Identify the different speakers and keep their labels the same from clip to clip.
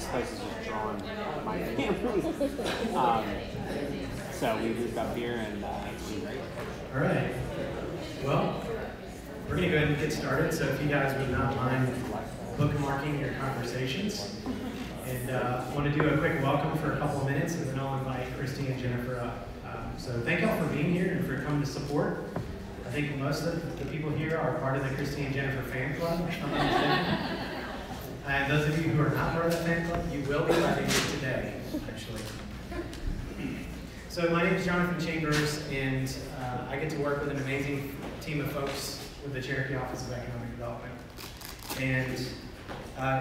Speaker 1: this place is just drawing my family. So we moved up here, and it's been great.
Speaker 2: All right. Well, we're going to go ahead and get started. So if you guys would not mind bookmarking your conversations. And I want to do a quick welcome for a couple of minutes, and then I'll invite Kristi and Jennifer up. So thank y'all for being here and for coming to support. I think most of the people here are part of the Kristi and Jennifer fan club, if I'm not mistaken. And those of you who are not part of that fan club, you will be by the end of today, actually. So my name is Jonathan Chambers, and I get to work with an amazing team of folks with the Cherokee Office of Economic Development. And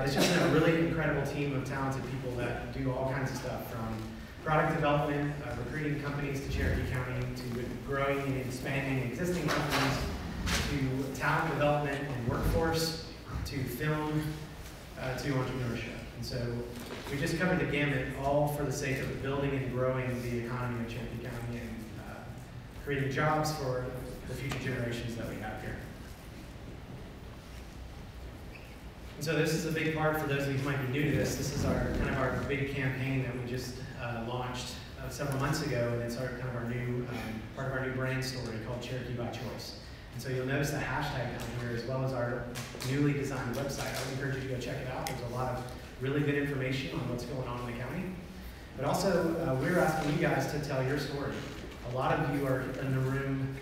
Speaker 2: it's just a really incredible team of talented people that do all kinds of stuff, from product development, recruiting companies to Cherokee County, to growing and expanding existing companies, to talent development and workforce, to film, to entrepreneurship. And so we just covered the gamut, all for the sake of building and growing the economy of Cherokee County and creating jobs for the future generations that we have here. And so this is a big part for those of you who might be new to this. This is our big campaign that we just launched several months ago, and it's our new part of our new brand story called Cherokee by Choice. And so you'll notice the hashtag down here, as well as our newly designed website. I would encourage you to go check it out. There's a lot of really good information on what's going on in the county. But also, we're asking you guys to tell your story. A lot of you are in the room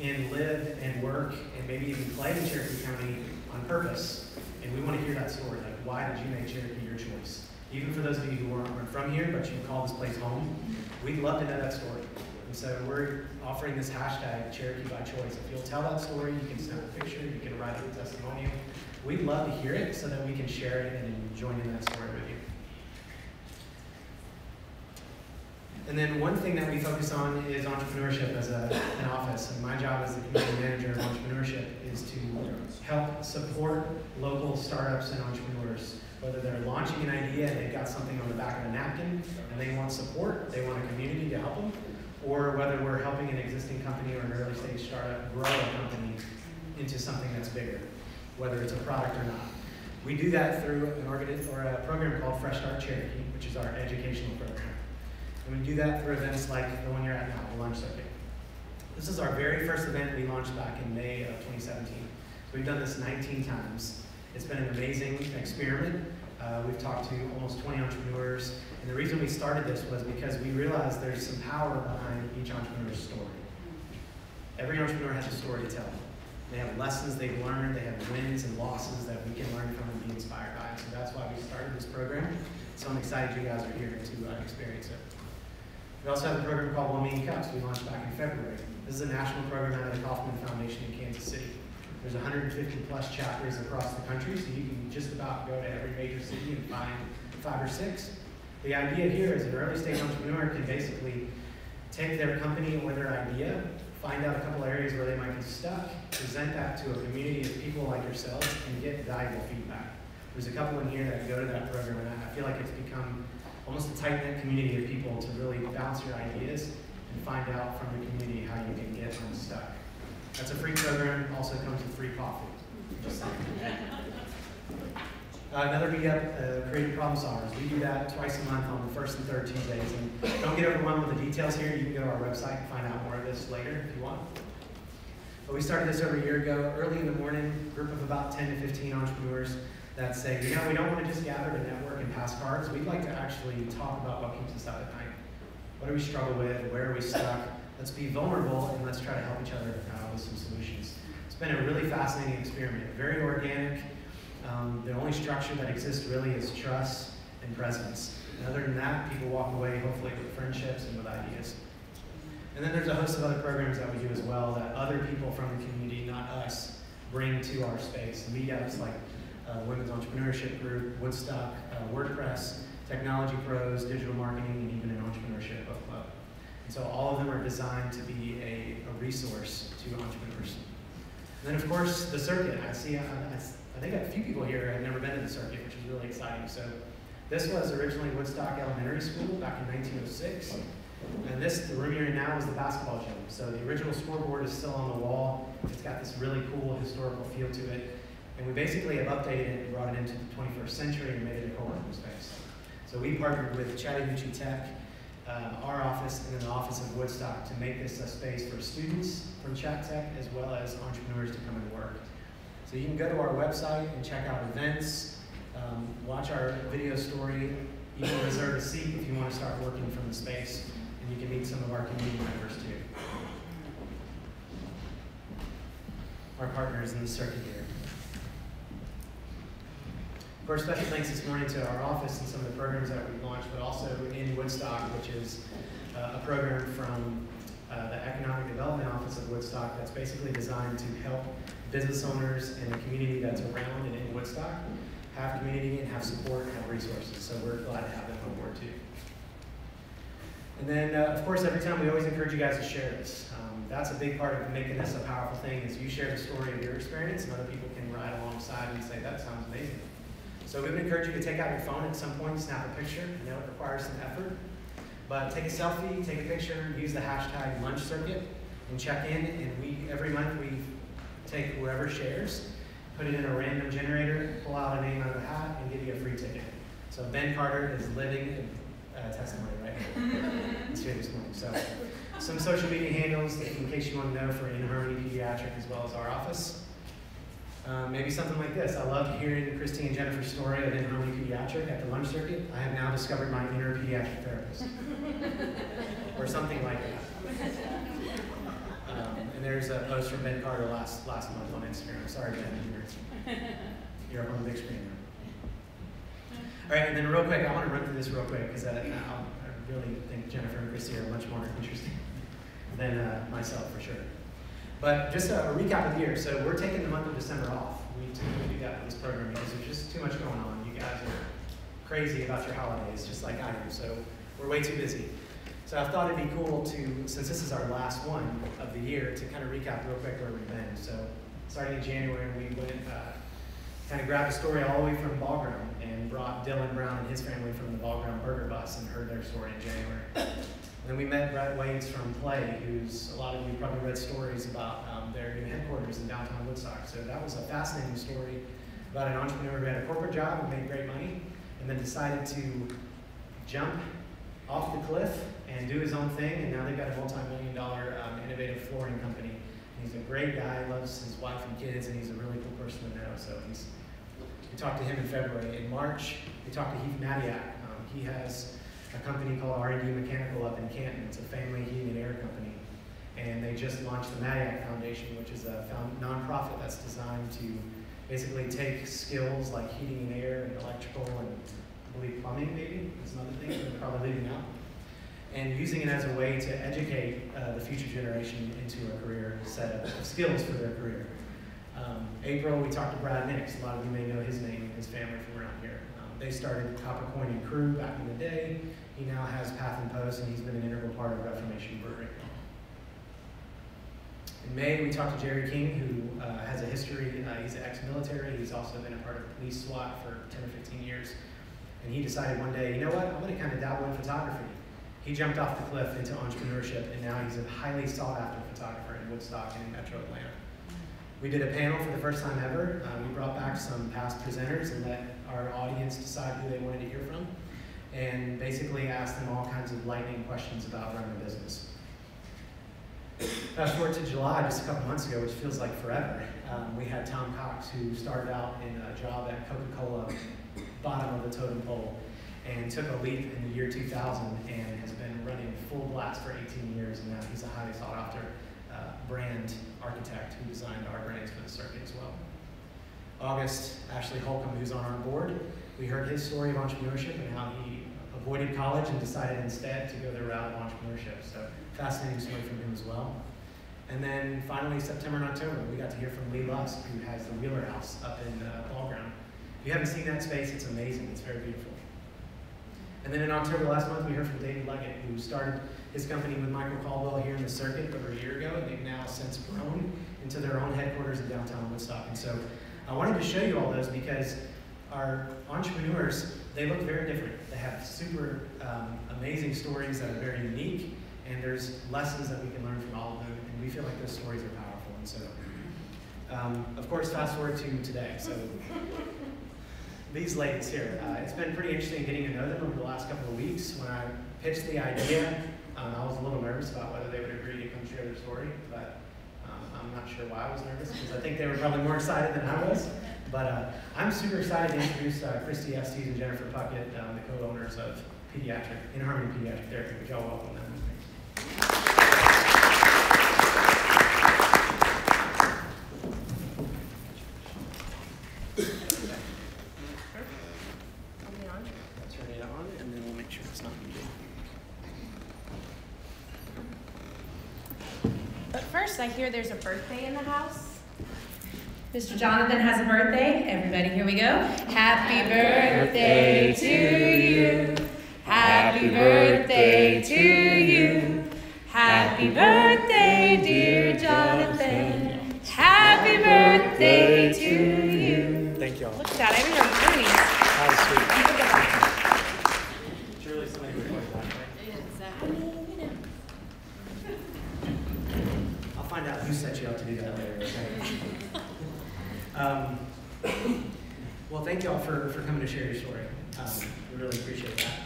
Speaker 2: and live and work and maybe even play in Cherokee County on purpose. And we want to hear that story. Like, why did you make Cherokee your choice? Even for those of you who aren't from here, but you call this place home, we'd love to know that story. And so we're offering this hashtag, Cherokee by Choice. If you'll tell that story, you can snap a picture, you can write a testimonial. We'd love to hear it so that we can share it and join in that story with you. And then one thing that we focus on is entrepreneurship as an office. And my job as the community manager of entrepreneurship is to help support local startups and entrepreneurs. Whether they're launching an idea and they've got something on the back of a napkin and they want support, they want a community to help them, or whether we're helping an existing company or an early stage startup grow a company into something that's bigger, whether it's a product or not. We do that through a program called Fresh Start Cherokee, which is our educational program. And we do that through events like the one you're at now, the Lunch Circuit. This is our very first event we launched back in May of 2017. So we've done this 19 times. It's been an amazing experiment. We've talked to almost 20 entrepreneurs. And the reason we started this was because we realized there's some power behind each entrepreneur's story. Every entrepreneur has a story to tell. They have lessons they've learned, they have wins and losses that we can learn from and be inspired by. So that's why we started this program. So I'm excited you guys are here to experience it. We also have a program called 1 Million Cups we launched back in February. This is a national program out of the Kauffman Foundation in Kansas City. There's 150 plus chapters across the country, so you can just about go to every major city and find 5 or 6. The idea here is an early stage entrepreneur can basically take their company or their idea, find out a couple areas where they might be stuck, present that to a community of people like yourselves, and get valuable feedback. There's a couple in here that go to that program, and I feel like it's become almost a tight-knit community of people to really bounce your ideas and find out from the community how you can get unstuck. That's a free program, also comes with free coffee. Just saying. Another meetup, Creative Problem Solvers. We do that twice a month on the first and third Tuesdays. And don't get overwhelmed with the details here. You can go to our website and find out more of this later if you want. But we started this over a year ago, early in the morning, a group of about 10 to 15 entrepreneurs that say, you know, we don't want to just gather to network and pass cards. We'd like to actually talk about what keeps us up at night. What do we struggle with? Where are we stuck? Let's be vulnerable and let's try to help each other with some solutions. It's been a really fascinating experiment, very organic. The only structure that exists really is trust and presence. And other than that, people walk away hopefully with friendships and with ideas. And then there's a host of other programs that we do as well that other people from the community, not us, bring to our space. Meetups like Women's Entrepreneurship Group, Woodstock, WordPress, Technology Pros, Digital Marketing, and even an Entrepreneurship Book Club. And so all of them are designed to be a resource to entrepreneurs. And then of course, the circuit. I think a few people here have never been to the circuit, which is really exciting. So this was originally Woodstock Elementary School back in 1906. And the room you're in now is the basketball gym. So the original scoreboard is still on the wall. It's got this really cool historical feel to it. And we basically have updated it and brought it into the 21st century and made it a co-working space. So we partnered with Chattahoochee Tech, our office, and then the office of Woodstock to make this a space for students from Chat Tech as well as entrepreneurs to come and work. So you can go to our website and check out events, watch our video story, you can reserve a seat if you want to start working from the space, and you can meet some of our community members too. Our partners in the circuit here. Of course, special thanks this morning to our office and some of the programs that we've launched, but also in Woodstock, which is a program from the Economic Development Office of Woodstock that's basically designed to help business owners and the community that's around and in Woodstock have community and have support and have resources. So we're glad to have them on board too. And then, of course, every time we always encourage you guys to share this. That's a big part of making this a powerful thing is you share the story of your experience and other people can ride alongside and say, that sounds amazing. So we would encourage you to take out your phone at some point, snap a picture. I know it requires some effort, but take a selfie, take a picture, use the hashtag lunch circuit, and check in. And every month we take whoever shares, put it in a random generator, pull out a name out of the hat, and give you a free ticket. So Ben Carter is living testimony right now. It's here this morning. So some social media handles in case you want to know for In Harmony Pediatric as well as our office. Maybe something like this. I loved hearing Kristi and Jennifer's story of In Harmony Pediatric at the lunch circuit. I have now discovered my inner pediatric therapist. Or something like that. And there's a post from Ben Carter last month on Instagram. Sorry, Ben, you're up on the big screen now. All right, and then real quick, I want to run through this real quick because I really think Jennifer and Kristi are much more interesting than myself for sure. But just a recap of the year. So we're taking the month of December off. We typically do that with this program because there's just too much going on. You guys are crazy about your holidays, just like I am. So we're way too busy. So I thought it'd be cool to, since this is our last one of the year, to kind of recap real quick where we've been. So starting in January, we went kind of grabbed a story all the way from Ball Ground and brought Dylan Brown and his family from the Ball Ground Burger Bus and heard their story in January. And then we met Brett Waits from Play, who's, a lot of you probably read stories about their new headquarters in downtown Woodstock. So that was a fascinating story about an entrepreneur who had a corporate job and made great money, and then decided to jump off the cliff and do his own thing, and now they've got a multi-million-dollar innovative flooring company. And he's a great guy, loves his wife and kids, and he's a really cool person to know. So we talked to him in February. In March, we talked to Heath Madiak. He has a company called R&D Mechanical up in Canton. It's a family heating and air company. And they just launched the Madiak Foundation, which is a nonprofit that's designed to basically take skills like heating and air and electrical and I believe plumbing maybe, and some other things that we're probably leaving out, and using it as a way to educate the future generation into a career set of skills for their career. April, we talked to Brad Nix. A lot of you may know his name and his family from around here. They started Copper Coin and Crew back in the day. He now has Path and Post, and he's been an integral part of Reformation Brewery. In May, we talked to Jerry King, who has a history. He's ex-military. He's also been a part of police SWAT for 10 or 15 years. And he decided one day, you know what, I'm going to kind of dabble in photography. He jumped off the cliff into entrepreneurship, and now he's a highly sought-after photographer in Woodstock and in Metro Atlanta. We did a panel for the first time ever. We brought back some past presenters and let our audience decide who they wanted to hear from, and basically asked them all kinds of lightning questions about running a business. Fast forward to July, just a couple months ago, which feels like forever. We had Tom Cox, who started out in a job at Coca-Cola, bottom of the totem pole, and took a leap in the year 2000 and has been running full blast for 18 years, and now he's a highly sought after brand architect who designed our brands for the circuit as well. August, Ashley Holcomb, who's on our board, we heard his story of entrepreneurship and how he avoided college and decided instead to go the route of entrepreneurship. So fascinating story from him as well. And then finally, September and October, we got to hear from Lee Lusk, who has the Wheeler House up in Ball Ground. If you haven't seen that space, it's amazing. It's very beautiful. And then in October last month, we heard from David Leggett, who started his company with Michael Caldwell here in the circuit over a year ago, and they've now since grown into their own headquarters in downtown Woodstock. And so I wanted to show you all those because our entrepreneurs, they look very different. They have super amazing stories that are very unique, and there's lessons that we can learn from all of them, and we feel like those stories are powerful. And so, of course, fast forward to today. So these ladies here. It's been pretty interesting getting to know them over the last couple of weeks. When I pitched the idea, I was a little nervous about whether they would agree to come share their story, but I'm not sure why I was nervous, because I think they were probably more excited than I was. But I'm super excited to introduce Kristi, Estes, and Jennifer Puckett, the co-owners of Pediatric, In Harmony Pediatric Therapy. Would y'all welcome them?
Speaker 3: First, I hear there's a birthday in the house.
Speaker 4: Mr. Jonathan has a birthday. Everybody, here we go. Happy birthday to you. Happy birthday to you. Happy birthday, dear Jonathan. Happy birthday to you.
Speaker 2: Thank y'all.
Speaker 3: Look at that, I even heard Bernie.
Speaker 2: How sweet. Surely somebody would like that, right?
Speaker 3: Exactly.
Speaker 2: I'll find out who set you up to do that later, okay? Well, thank y'all for coming to share your story. We really appreciate that.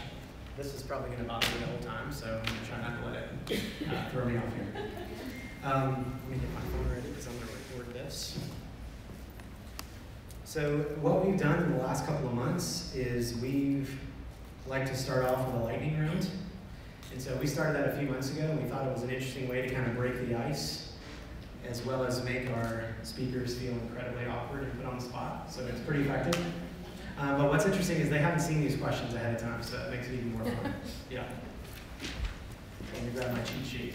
Speaker 2: This is probably going to bother me the whole time, so I'm going to try not to let it throw me off here. Let me get my phone ready because I'm going to record this. So what we've done in the last couple of months is we've liked to start off with a lightning round. And so we started that a few months ago, and we thought it was an interesting way to kind of break the ice, as well as make our speakers feel incredibly awkward and put on the spot. So it's pretty effective. But what's interesting is they haven't seen these questions ahead of time, so that makes it even more fun. Yeah. Let me grab my cheat sheet.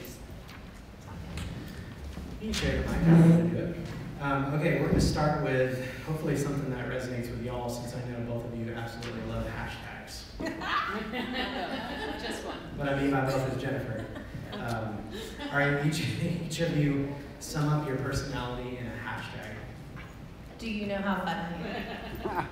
Speaker 2: You can share the mic, I'm going to do it. Okay, we're going to start with hopefully something that resonates with y'all, since I know both of you absolutely love hashtags.
Speaker 3: Just one.
Speaker 2: What I mean by both is Jennifer. All right, each of you sum up your personality in a hashtag.
Speaker 4: Do you know how fun I am?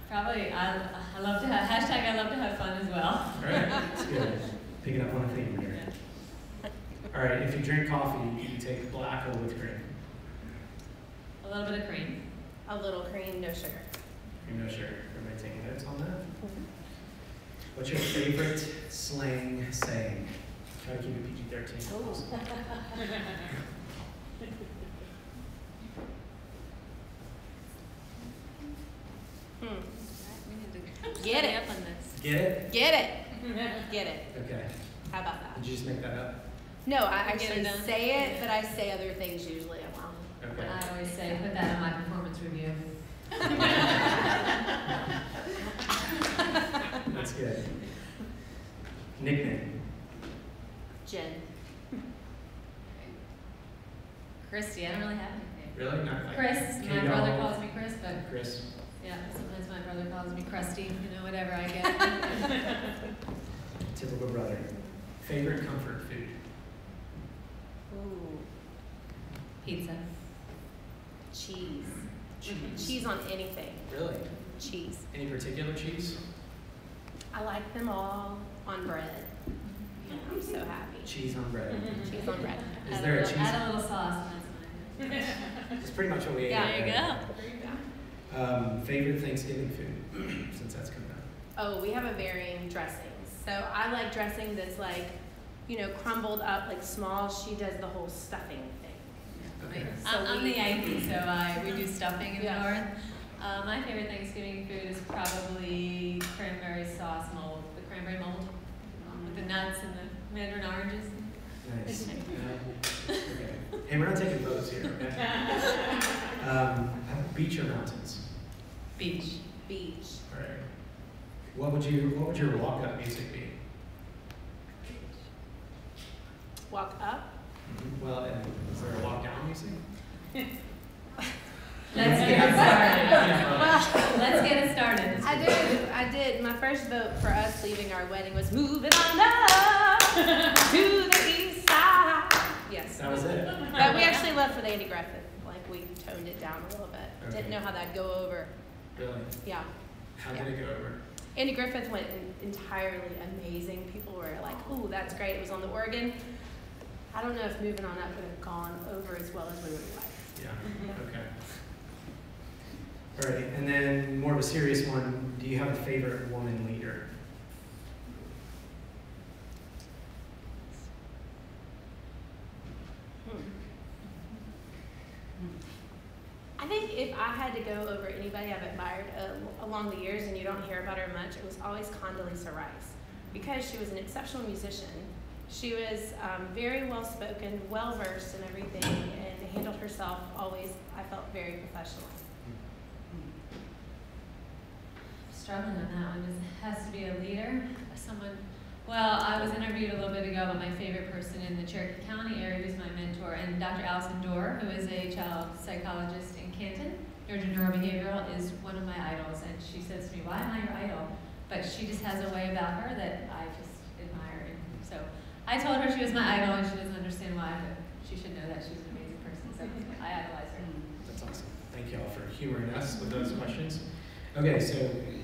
Speaker 5: Probably, I love to have, hashtag I love to have fun as well.
Speaker 2: All right, that's good. Picking up on a theme here. All right, if you drink coffee, you take black or with cream?
Speaker 5: A little bit of cream.
Speaker 3: A little cream, no sugar.
Speaker 2: Cream, no sugar. Everybody taking notes on that? What's your favorite slang saying? Try to keep it PG-13.
Speaker 3: Oh. Get it.
Speaker 5: Up on this.
Speaker 2: Get it?
Speaker 3: Get it. Get it.
Speaker 2: Okay.
Speaker 3: How about that?
Speaker 2: Did you just make that up?
Speaker 3: No, I actually
Speaker 5: Get it done.
Speaker 3: say it, but I say other things usually along.
Speaker 2: Okay.
Speaker 5: And I always say, put that in my performance review.
Speaker 2: That's good. Nickname?
Speaker 3: Jen.
Speaker 5: Kristi, I don't really have anything.
Speaker 2: Really? Not like
Speaker 5: Chris, my
Speaker 2: K-Dog?
Speaker 5: brother calls me Chris, but
Speaker 2: Chris.
Speaker 5: yeah, sometimes my brother calls me Krusty, you know, whatever I get.
Speaker 2: Typical brother. Favorite comfort food?
Speaker 3: Ooh.
Speaker 5: Pizza.
Speaker 3: Cheese.
Speaker 2: Cheese.
Speaker 3: Cheese on anything.
Speaker 2: Really?
Speaker 3: Cheese.
Speaker 2: Any particular cheese?
Speaker 3: I like them all on bread. I'm so happy.
Speaker 2: Cheese on bread.
Speaker 3: Cheese on bread.
Speaker 2: Is there a cheese?
Speaker 5: Add a little sauce, and that's fine.
Speaker 2: It's pretty much what we ate.
Speaker 5: Yeah,
Speaker 2: right?
Speaker 5: there you go.
Speaker 2: Favorite Thanksgiving food, since that's coming up.
Speaker 3: Oh, we have a varying dressings. So I like dressing that's like, you know, crumbled up, like small. She does the whole stuffing thing.
Speaker 2: Okay.
Speaker 5: I'm the Yankee, so we do stuffing in
Speaker 3: Yeah.
Speaker 5: the north. My favorite Thanksgiving food is probably cranberry sauce mold, the cranberry mold, with the nuts and the mandarin oranges.
Speaker 2: Nice. Okay. Hey, we're not taking votes here, okay? Beach or mountains?
Speaker 5: Beach.
Speaker 3: Beach.
Speaker 2: All right. What would your walk-up music be?
Speaker 3: Walk up.
Speaker 2: Well, and is there a walk-down music?
Speaker 5: Let's get it started. Let's get it started.
Speaker 3: I did. My first vote for us leaving our wedding was moving on up to the east side. Yes.
Speaker 2: That was it.
Speaker 3: But we actually left with Andy Griffith. Like we toned it down a little bit.
Speaker 2: Okay.
Speaker 3: Didn't know how that'd go over.
Speaker 2: Really?
Speaker 3: Yeah.
Speaker 2: How did it go over?
Speaker 3: Andy Griffith went entirely amazing. People were like, "Ooh, that's great." It was on the organ. I don't know if moving on up would have gone over as well as we would have liked.
Speaker 2: Yeah, okay. All right, and then more of a serious one, do you have a favorite woman leader?
Speaker 3: I think if I had to go over anybody I've admired along the years, and you don't hear about her much, it was always Condoleezza Rice, because she was an exceptional musician. She was very well spoken, well versed in everything, and handled herself always, I felt, very professional.
Speaker 5: Struggling on that one. It has to be a leader, someone. Well, I was interviewed a little bit ago about my favorite person in the Cherokee County area who's my mentor, and Dr. Allison Dorr, who is a child psychologist in Canton, neurobehavioral, is one of my idols. And she says to me, "Why am I your idol?" But she just has a way about her that I just admire. And so I told her she was my idol, and she doesn't understand why, but she should know that she's an amazing person. So I idolize her.
Speaker 2: That's awesome. Thank you all for humoring us with those questions. Okay, so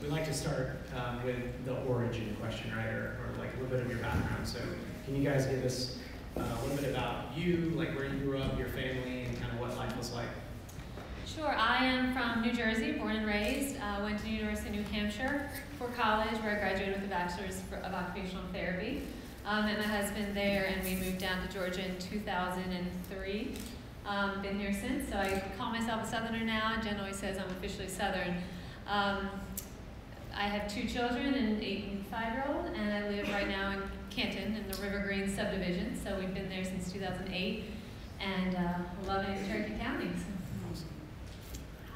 Speaker 2: we like to start with the origin question, right, or like a little bit of your background. So can you guys give us a little bit about you, like where you grew up, your family, and kind of what life was like?
Speaker 5: Sure, I am from New Jersey, born and raised. Went to the University of New Hampshire for college, where I graduated with a bachelor's of occupational therapy. Met my husband there, and we moved down to Georgia in 2003. Been here since, so I call myself a Southerner now. Jen always says I'm officially Southern. I have 2 children, an 8- and 5-year-old, and I live right now in Canton in the River Green subdivision. So we've been there since 2008, and loving Cherokee County.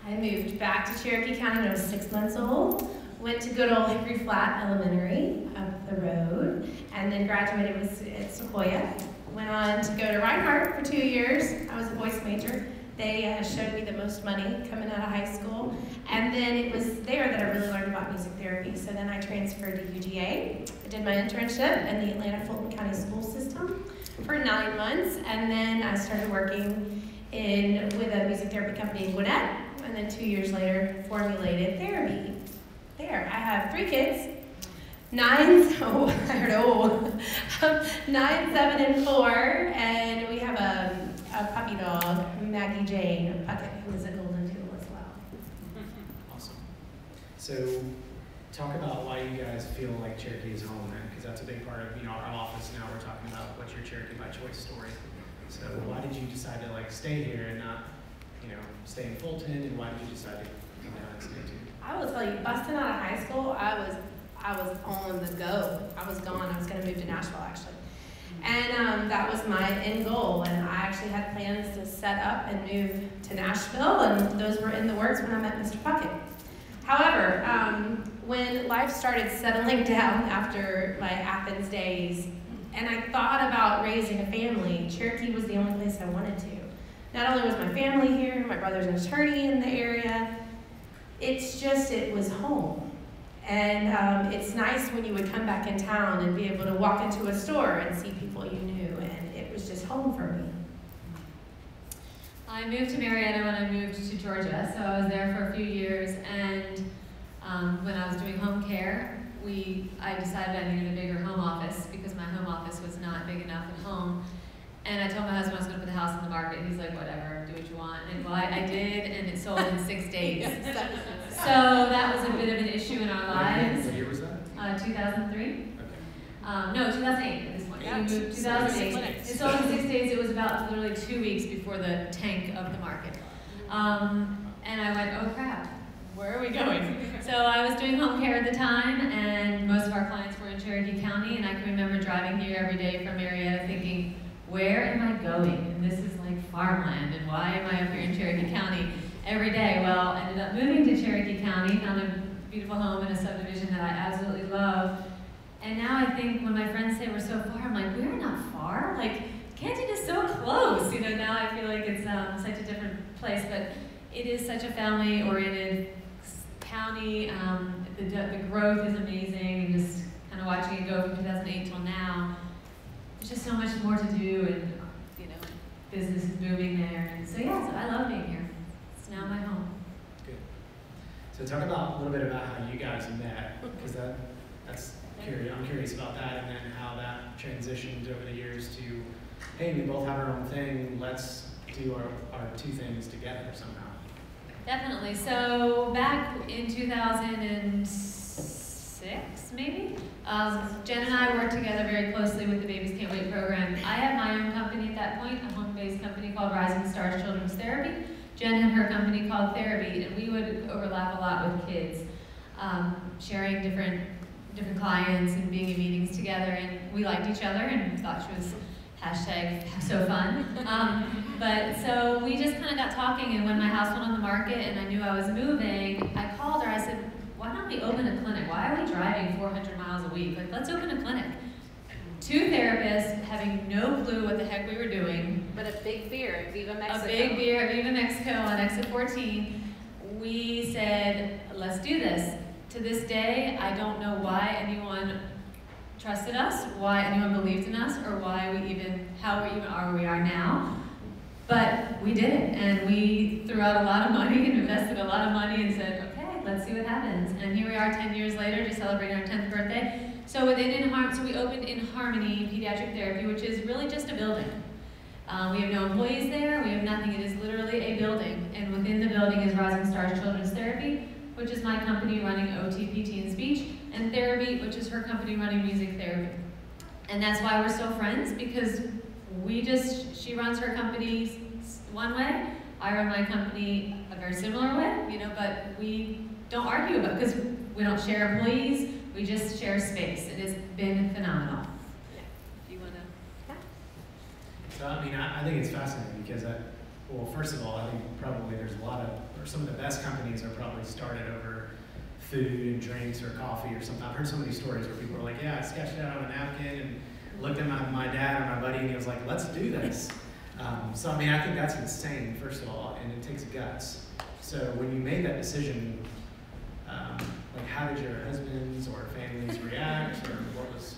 Speaker 4: I moved back to Cherokee County when I was 6 months old. Went to good old Hickory Flat Elementary up the road, and then graduated at Sequoia. Went on to go to Reinhardt for 2 years. I was a voice major. They showed me the most money coming out of high school. And then it was there that I really learned about music therapy. So then I transferred to UGA. I did my internship in the Atlanta Fulton County school system for 9 months. And then I started working with a music therapy company in Gwinnett. And then 2 years later, formulated therapy. There, I have 3 kids. 9, oh, I heard old. 9, 7, and 4. And we have a puppy dog, Maggie Jane, Puckett, who is a golden doodle as well.
Speaker 2: Awesome. So talk about why you guys feel like Cherokee is home then, because that's a big part of our office now. We're talking about what's your Cherokee by choice story. So why did you decide to stay here and not stay in Fulton, and why did you decide to come down and stay too?
Speaker 3: I will tell you, busting out of high school, I was on the go. I was gone. I was going to move to Nashville, actually. And that was my end goal. And I actually had plans to set up and move to Nashville, and those were in the works when I met Mr. Puckett. However, when life started settling down after my Athens days, and I thought about raising a family, Cherokee was the only place I wanted to. Not only was my family here, my brother's an attorney in the area, it was home. And it's nice when you would come back in town and be able to walk into a store and see people you knew, and it was just home for me.
Speaker 5: I moved to Marietta when I moved to Georgia, so I was there for a few years, and when I was doing home care, I decided I needed a bigger home office because my home office was not big enough at home. And I told my husband I was going to put the house on the market. He's like, whatever, do what you want. And well, I did, and it sold in 6 days. So that was a bit of an issue in our lives.
Speaker 2: What year was that?
Speaker 5: 2003.
Speaker 2: Okay.
Speaker 5: No, 2008 at this point.
Speaker 3: Yeah,
Speaker 5: We moved 2008. It sold in 6 days. It was about literally 2 weeks before the tank of the market. And I went, oh crap, where are we going? So I was doing home care at the time, and most of our clients were in Cherokee County, and I can remember driving here every day from Marietta thinking, where am I going? And this is like farmland, and why am I up here in Cherokee County every day? Well, I ended up moving to Cherokee County, found a beautiful home in a subdivision that I absolutely love. And now I think when my friends say we're so far, I'm like, we're not far. Like, Canton is so close. Now I feel like it's such a different place, but it is such a family-oriented county. The growth is amazing, and just kind of watching it go from 2008 till now. There's just so much more to do, and business is booming there, and so yeah, so I love being here. It's now my home.
Speaker 2: Good. So talk about a little bit about how you guys met, because that's curious. I'm curious about that, and then how that transitioned over the years to hey, we both have our own thing, let's do our two things together somehow?
Speaker 5: Definitely. So back in 2006, maybe, Jen and I worked together very closely with the Babies Can't Wait program. I had my own company at that point, a home-based company called Rising Stars Children's Therapy. Jen had her company called Therapy, and we would overlap a lot with kids, sharing different clients and being in meetings together, and we liked each other and thought she was #so fun. But so we just kind of got talking, and when my house went on the market and I knew I was moving, I called her. I said, why don't we open a clinic? Why are we driving 400 miles a week? Like, let's open a clinic. Two therapists having no clue what the heck we were doing.
Speaker 3: But a big beer at Viva Mexico.
Speaker 5: A big beer at Viva Mexico on exit 14. We said, let's do this. To this day, I don't know why anyone trusted us, why anyone believed in us, or how we even are where we are now. But we did it, and we threw out a lot of money and invested a lot of money and said, okay, let's see what happens. And here we are 10 years later, just celebrating our 10th birthday. So we opened In Harmony Pediatric Therapy, which is really just a building. We have no employees there, we have nothing, it is literally a building. And within the building is Rising Stars Children's Therapy, which is my company running OT, PT, and speech, and Therapy, which is her company running music therapy. And that's why we're still friends, because she runs her company one way, I run my company a very similar way, but we don't argue about it, because we don't share employees, we just share space. It has been phenomenal. Do you want to?
Speaker 2: So, I think it's fascinating because, first of all, I think probably there's some of the best companies are probably started over food and drinks or coffee or something. I've heard so many stories where people are like, yeah, I sketched it out on a napkin and looked at my dad or my buddy and he was like, let's do this. So, I think that's insane, first of all, and it takes guts. So when you made that decision, how did your husbands or families react, or what was?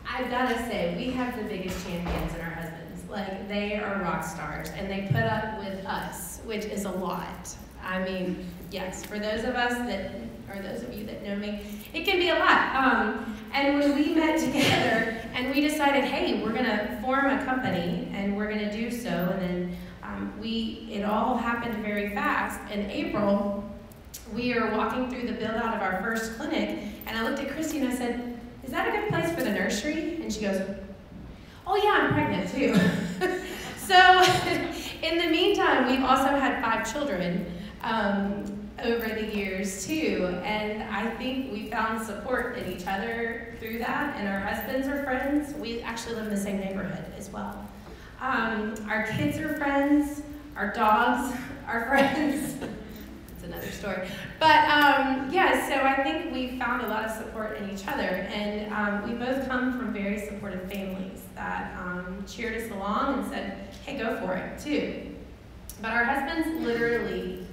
Speaker 3: I've got to say, we have the biggest champions in our husbands. Like, they are rock stars, and they put up with us, which is a lot. Yes, for those of us those of you that know me, it can be a lot. And when we met together and we decided, hey, we're gonna form a company and we're gonna do so, and then it all happened very fast. In April, we are walking through the build out of our first clinic, and I looked at Kristi and I said, is that a good place for the nursery? And she goes, oh yeah, I'm pregnant too. So in the meantime, we've also had 5 children over the years too, and I think we found support in each other through that, and our husbands are friends. We actually live in the same neighborhood as well. Our kids are friends, our dogs are friends. That's another story. But so I think we found a lot of support in each other, and we both come from very supportive families that cheered us along and said, hey, go for it too. But our husbands literally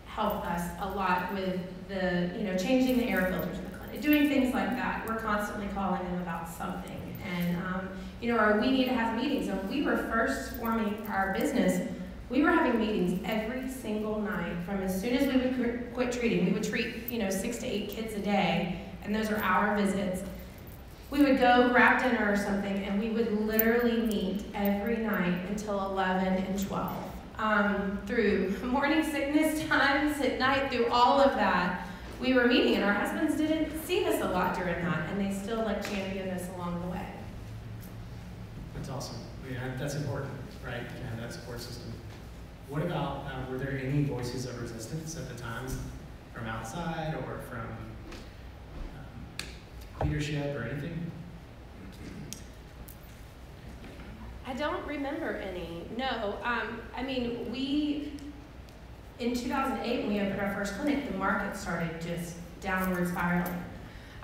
Speaker 3: helped us a lot with the, changing the air filters in the clinic, doing things like that. We're constantly calling them about something. And, or we need to have meetings. And when we were first forming our business, we were having meetings every single night. From as soon as we would quit treating, we would treat, 6 to 8 kids a day, and those are our visits. We would go grab dinner or something, and we would literally meet every night until 11 and 12. Through morning sickness times at night, through all of that, we were meeting, and our husbands didn't see us a lot during that, and they still championed us along the way.
Speaker 2: That's awesome. That's important, right? To have that support system. What about, were there any voices of resistance at the time from outside or from leadership or anything?
Speaker 3: I don't remember any, no. In 2008, when we opened our first clinic, the market started just downward spiraling.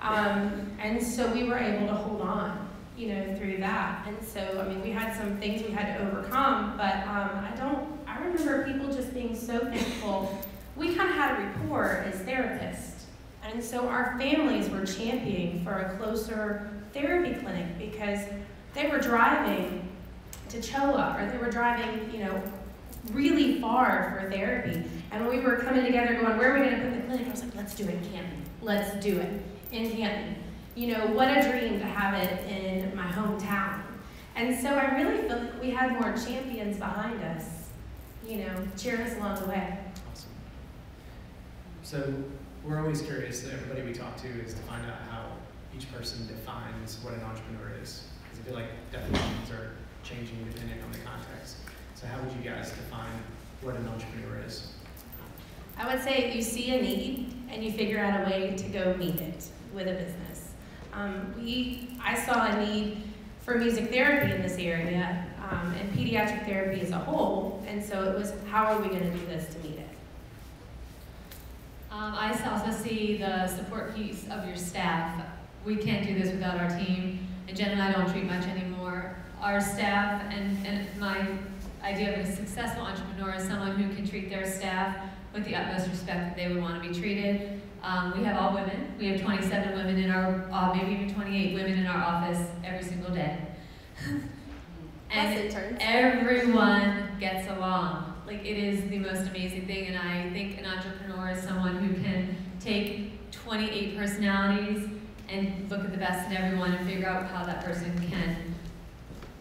Speaker 3: And so we were able to hold on, through that. And so, we had some things we had to overcome, but I remember people just being so thankful. We kind of had a rapport as therapists. And so our families were championing for a closer therapy clinic because they were driving to Choa, or they were driving, really far for therapy. And when we were coming together going, where are we going to put the clinic? I was like, let's do it in Canton. Let's do it in Canton. What a dream to have it in my hometown. And so I really feel like we had more champions behind us, cheering us along the way.
Speaker 2: Awesome. So we're always curious, that everybody we talk to is to find out how each person defines what an entrepreneur is. Because I feel like definitions are changing depending on the context. So how would you guys define what an entrepreneur is?
Speaker 3: I would say you see a need and you figure out a way to go meet it with a business. I saw a need for music therapy in this area and pediatric therapy as a whole, and so it was, how are we going to do this to meet it?
Speaker 5: I also see the support piece of your staff. We can't do this without our team, and Jen and I don't treat much anymore. Our staff, and my idea of a successful entrepreneur is someone who can treat their staff with the utmost respect that they would want to be treated. We have all women. We have 27 women in our, maybe even 28 women in our office every single day. And everyone gets along. Like, it is the most amazing thing, and I think an entrepreneur is someone who can take 28 personalities and look at the best in everyone and figure out how that person can,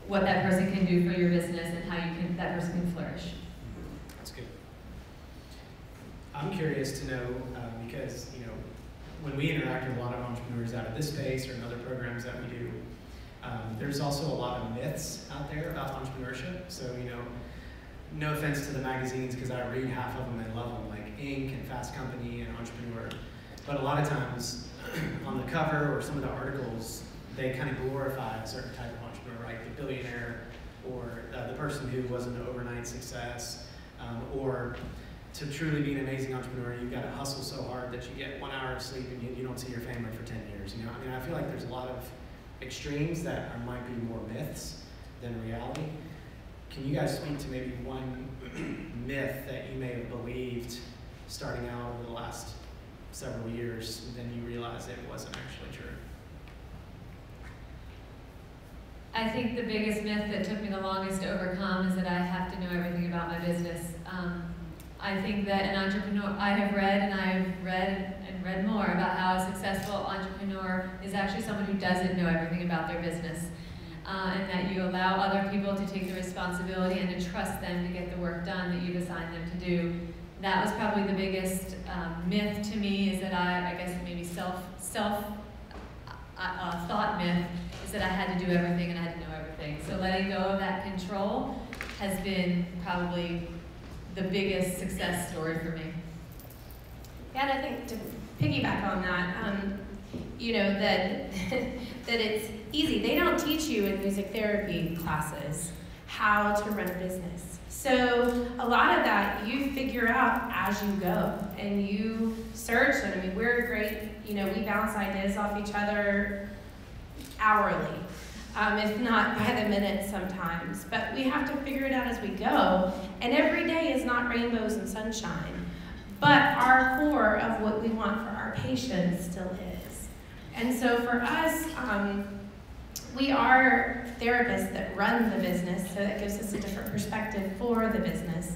Speaker 5: what that person can do for your business and how that person can flourish.
Speaker 2: That's good. I'm curious to know, because, when we interact with a lot of entrepreneurs out of this space or in other programs that we do, there's also a lot of myths out there about entrepreneurship. So, no offense to the magazines, because I read half of them and love them, like Inc. and Fast Company and Entrepreneur. But a lot of times, on the cover or some of the articles, they kind of glorify a certain type of entrepreneur, right? The billionaire, or the person who was an overnight success, or to truly be an amazing entrepreneur, you've got to hustle so hard that you get 1 hour of sleep and you don't see your family for 10 years. I feel like there's a lot of extremes that might be more myths than reality. Can you guys speak to maybe one myth that you may have believed starting out over the last several years, and then you realized it wasn't actually true?
Speaker 5: I think the biggest myth that took me the longest to overcome is that I have to know everything about my business. I think that an entrepreneur, I have read more about how a successful entrepreneur is actually someone who doesn't know everything about their business. And that you allow other people to take the responsibility and to trust them to get the work done that you've assigned them to do. That was probably the biggest myth to me, is that I guess maybe thought myth, is that I had to do everything and I had to know everything. So letting go of that control has been probably the biggest success story for me.
Speaker 3: Yeah, and I think to piggyback on that, that it's easy. They don't teach you in music therapy classes how to run a business. So a lot of that you figure out as you go, and you search. And we're great, we bounce ideas off each other hourly, if not by the minute sometimes. But we have to figure it out as we go. And every day is not rainbows and sunshine. But our core of what we want for our patients still is. And so for us, we are therapists that run the business, so that gives us a different perspective for the business.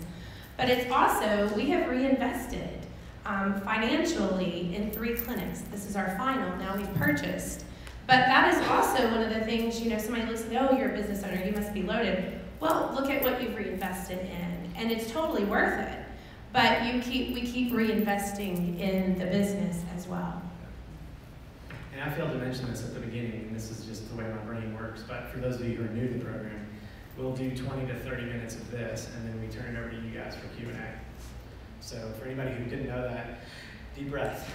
Speaker 3: But it's also, we have reinvested financially in 3 clinics. This is our final, now we've purchased. But that is also one of the things, somebody looks at, oh, you're a business owner, you must be loaded. Well, look at what you've reinvested in, and it's totally worth it. But we keep reinvesting in the business as well.
Speaker 2: And I failed to mention this at the beginning, and this is just the way my brain works, but for those of you who are new to the program, we'll do 20 to 30 minutes of this, and then we turn it over to you guys for Q&A. So for anybody who didn't know that, deep breath.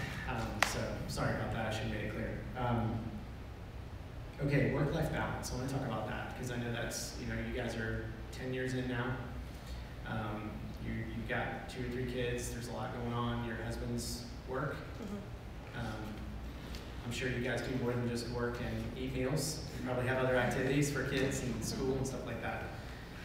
Speaker 2: So sorry about that, I should have made it clear. Okay, work-life balance. I want to talk about that, because I know that's, you guys are 10 years in now. You've got 2 or 3 kids, there's a lot going on, your husband's work. I'm sure you guys do more than just work and eat meals. You probably have other activities for kids and school and stuff like that.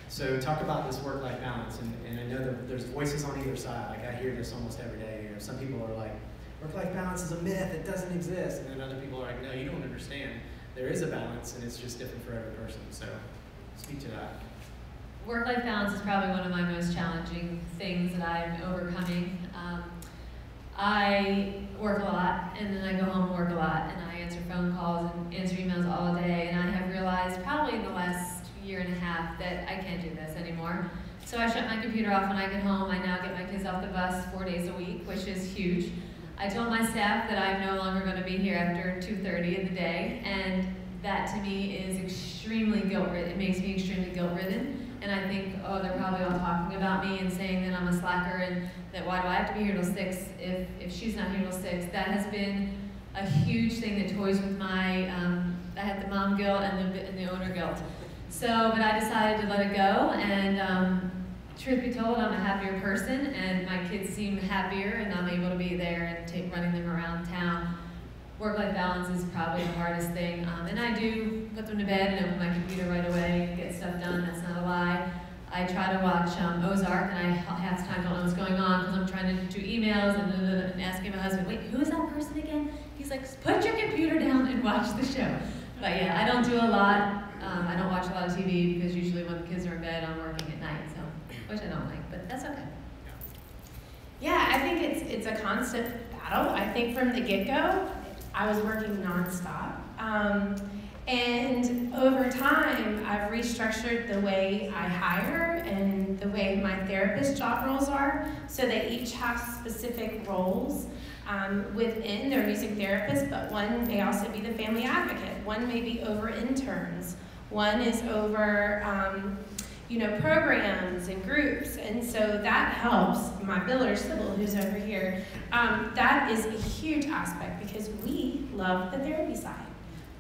Speaker 2: So talk about this work-life balance, and I know that there's voices on either side. Like, I hear this almost every day. Some people are like, work-life balance is a myth, it doesn't exist. And then other people are like, no, you don't understand. There is a balance, and it's just different for every person. So speak to that.
Speaker 5: Work-life balance is probably one of my most challenging things that I'm overcoming. I work a lot, and then I go home and work a lot, and I answer phone calls and answer emails all day, and I have realized probably in the last year and a half that I can't do this anymore. So I shut my computer off when I get home. I now get my kids off the bus 4 days a week, which is huge. I told my staff that I'm no longer going to be here after 2:30 in the day, and that to me is extremely guilt-ridden. It makes me extremely guilt-ridden, and I think, oh, they're probably all talking about me and saying that I'm a slacker and that why do I have to be here till 6 if she's not here till 6. That has been a huge thing that toys with my, I had the mom guilt and the owner guilt. So, but I decided to let it go, and truth be told, I'm a happier person, and my kids seem happier, and I'm able to be there and running them around town. Work-life balance is probably the hardest thing, and I do put them to bed and open my computer right away and get stuff done. That's not a lie. I try to watch Ozark, and I half the time don't know what's going on because I'm trying to do emails and asking my husband, wait, who is that person again? He's like, put your computer down and watch the show. But yeah, I don't do a lot. I don't watch a lot of TV because usually when the kids are in bed, I'm working at night, so which I don't like, but that's okay.
Speaker 3: Yeah, I think it's a constant battle. I think from the get-go, I was working nonstop. And over time, I've restructured the way I hire and the way my therapist job roles are, so they each have specific roles within their music therapist, but one may also be the family advocate. One may be over interns. One is over programs and groups, and so that helps. My biller, Sybil, who's over here, that is a huge aspect because we love the therapy side.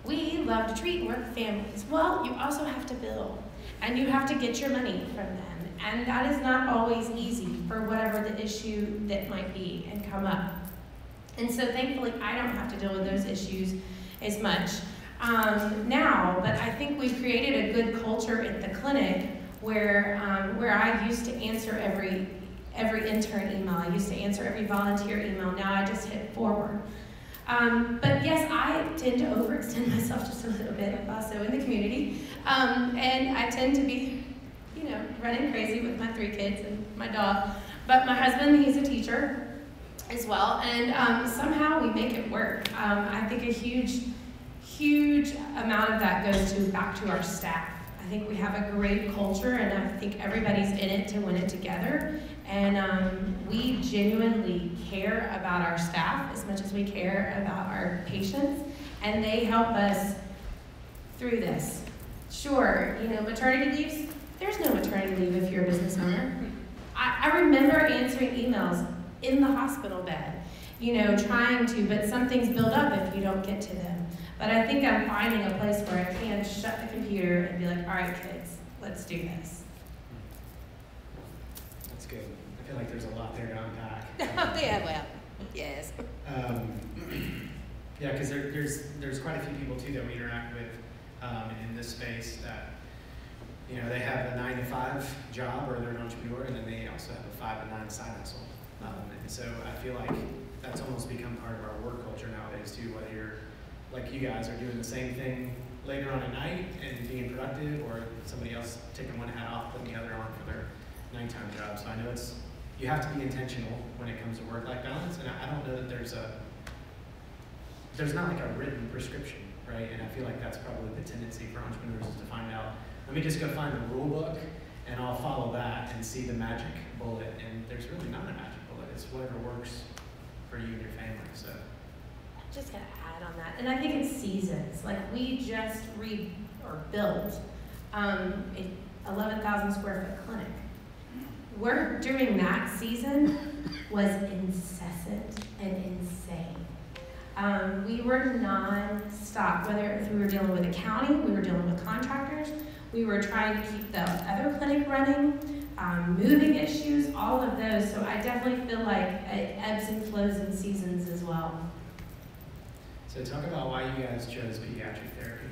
Speaker 3: We love to treat and work with families. Well, you also have to bill, and you have to get your money from them, and that is not always easy for whatever the issue that might be and come up. And so thankfully, I don't have to deal with those issues as much now, but I think we've created a good culture at the clinic where I used to answer every intern email. I used to answer every volunteer email. Now I just hit forward. But yes, I tend to overextend myself just a little bit, also in the community. And I tend to be, running crazy with my 3 kids and my dog. But my husband, he's a teacher as well, and somehow we make it work. I think a huge amount of that goes back to our staff. I think we have a great culture, and I think everybody's in it to win it together. And we genuinely care about our staff as much as we care about our patients, and they help us through this. Sure, maternity leaves, there's no maternity leave if you're a business owner. I remember answering emails in the hospital bed, trying to, but some things build up if you don't get to them. But I think I'm finding a place where I can shut the computer and be like, all right, kids, let's do this.
Speaker 2: That's good. I feel like there's a lot there to unpack.
Speaker 3: Yeah, well, yes.
Speaker 2: Yeah, because there's quite a few people too that we interact with in this space that, they have a 9-to-5 job or they're an entrepreneur, and then they also have a 5 to 9 side hustle. And so I feel like that's almost become part of our work culture nowadays too, whether you're like you guys are doing the same thing later on at night and being productive, or somebody else taking one hat off, putting the other on for their nighttime job. So I know you have to be intentional when it comes to work-life balance, and I don't know that there's not like a written prescription, right? And I feel like that's probably the tendency for entrepreneurs is to find out, let me just go find the rule book and I'll follow that and see the magic bullet. And there's really not a magic bullet. It's whatever works for you and your family. So
Speaker 3: I'm just gonna add on that, and I think it's seasons. Like we just built a 11,000 square foot clinic. Work during that season was incessant and insane. We were non-stop, whether we were dealing with the county, we were dealing with contractors, we were trying to keep the other clinic running, moving issues, all of those. So I definitely feel like it ebbs and flows in seasons as well.
Speaker 2: So talk about why you guys chose pediatric therapy.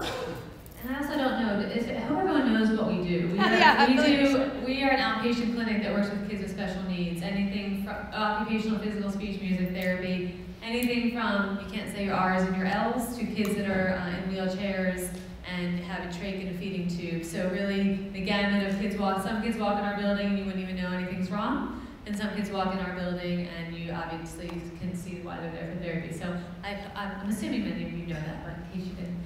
Speaker 5: And I also don't know, I hope everyone knows what we do. We are an outpatient clinic that works with kids with special needs. Anything from occupational, physical, speech, music therapy, anything from, you can't say your R's and your L's, to kids that are in wheelchairs and have a trach and a feeding tube. So really, the gamut of kids some kids walk in our building and you wouldn't even know anything's wrong. And some kids walk in our building and you obviously can see why they're there for therapy. So I'm assuming many of you know that, but in case you didn't.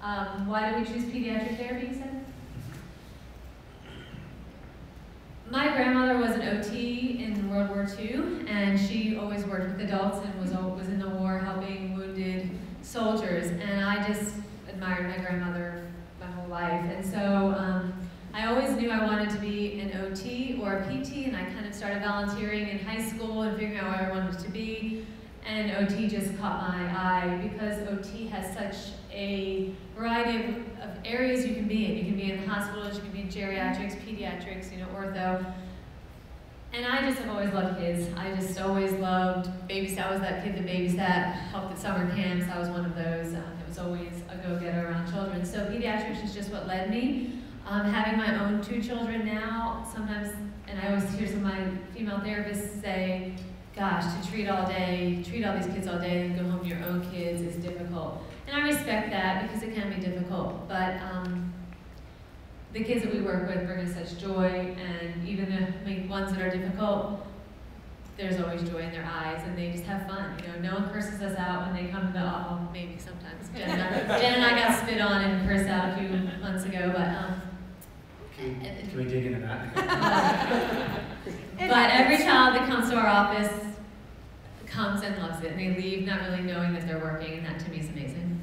Speaker 5: Why do we choose pediatric therapy, you said? My grandmother was an OT in World War II, and she always worked with adults and was in the war helping wounded soldiers. And I just admired my grandmother my whole life. And so I always knew I wanted to be an OT or a PT, and I kind of started volunteering in high school and figuring out where I wanted to be. And OT just caught my eye because OT has such a variety of areas you can be in. You can be in hospitals, you can be in geriatrics, pediatrics, ortho. And I just have always loved kids. I just always loved babysat. I was that kid that babysat, helped at summer camps. I was one of those. It was always a go-getter around children. So pediatrics is just what led me. Having my own 2 children now, sometimes, and I always hear some of my female therapists say, gosh, to treat all these kids all day and go home to your own kids is difficult. And I respect that because it can be difficult, but the kids that we work with bring us such joy, and even the ones that are difficult, there's always joy in their eyes, and they just have fun. No one curses us out when they come to the, maybe sometimes. Jen and I got spit on and cursed out a few months ago, but
Speaker 2: Can we dig into that?
Speaker 5: But every child that comes to our office comes and loves it, and they leave not really knowing that they're working, and that to me is amazing.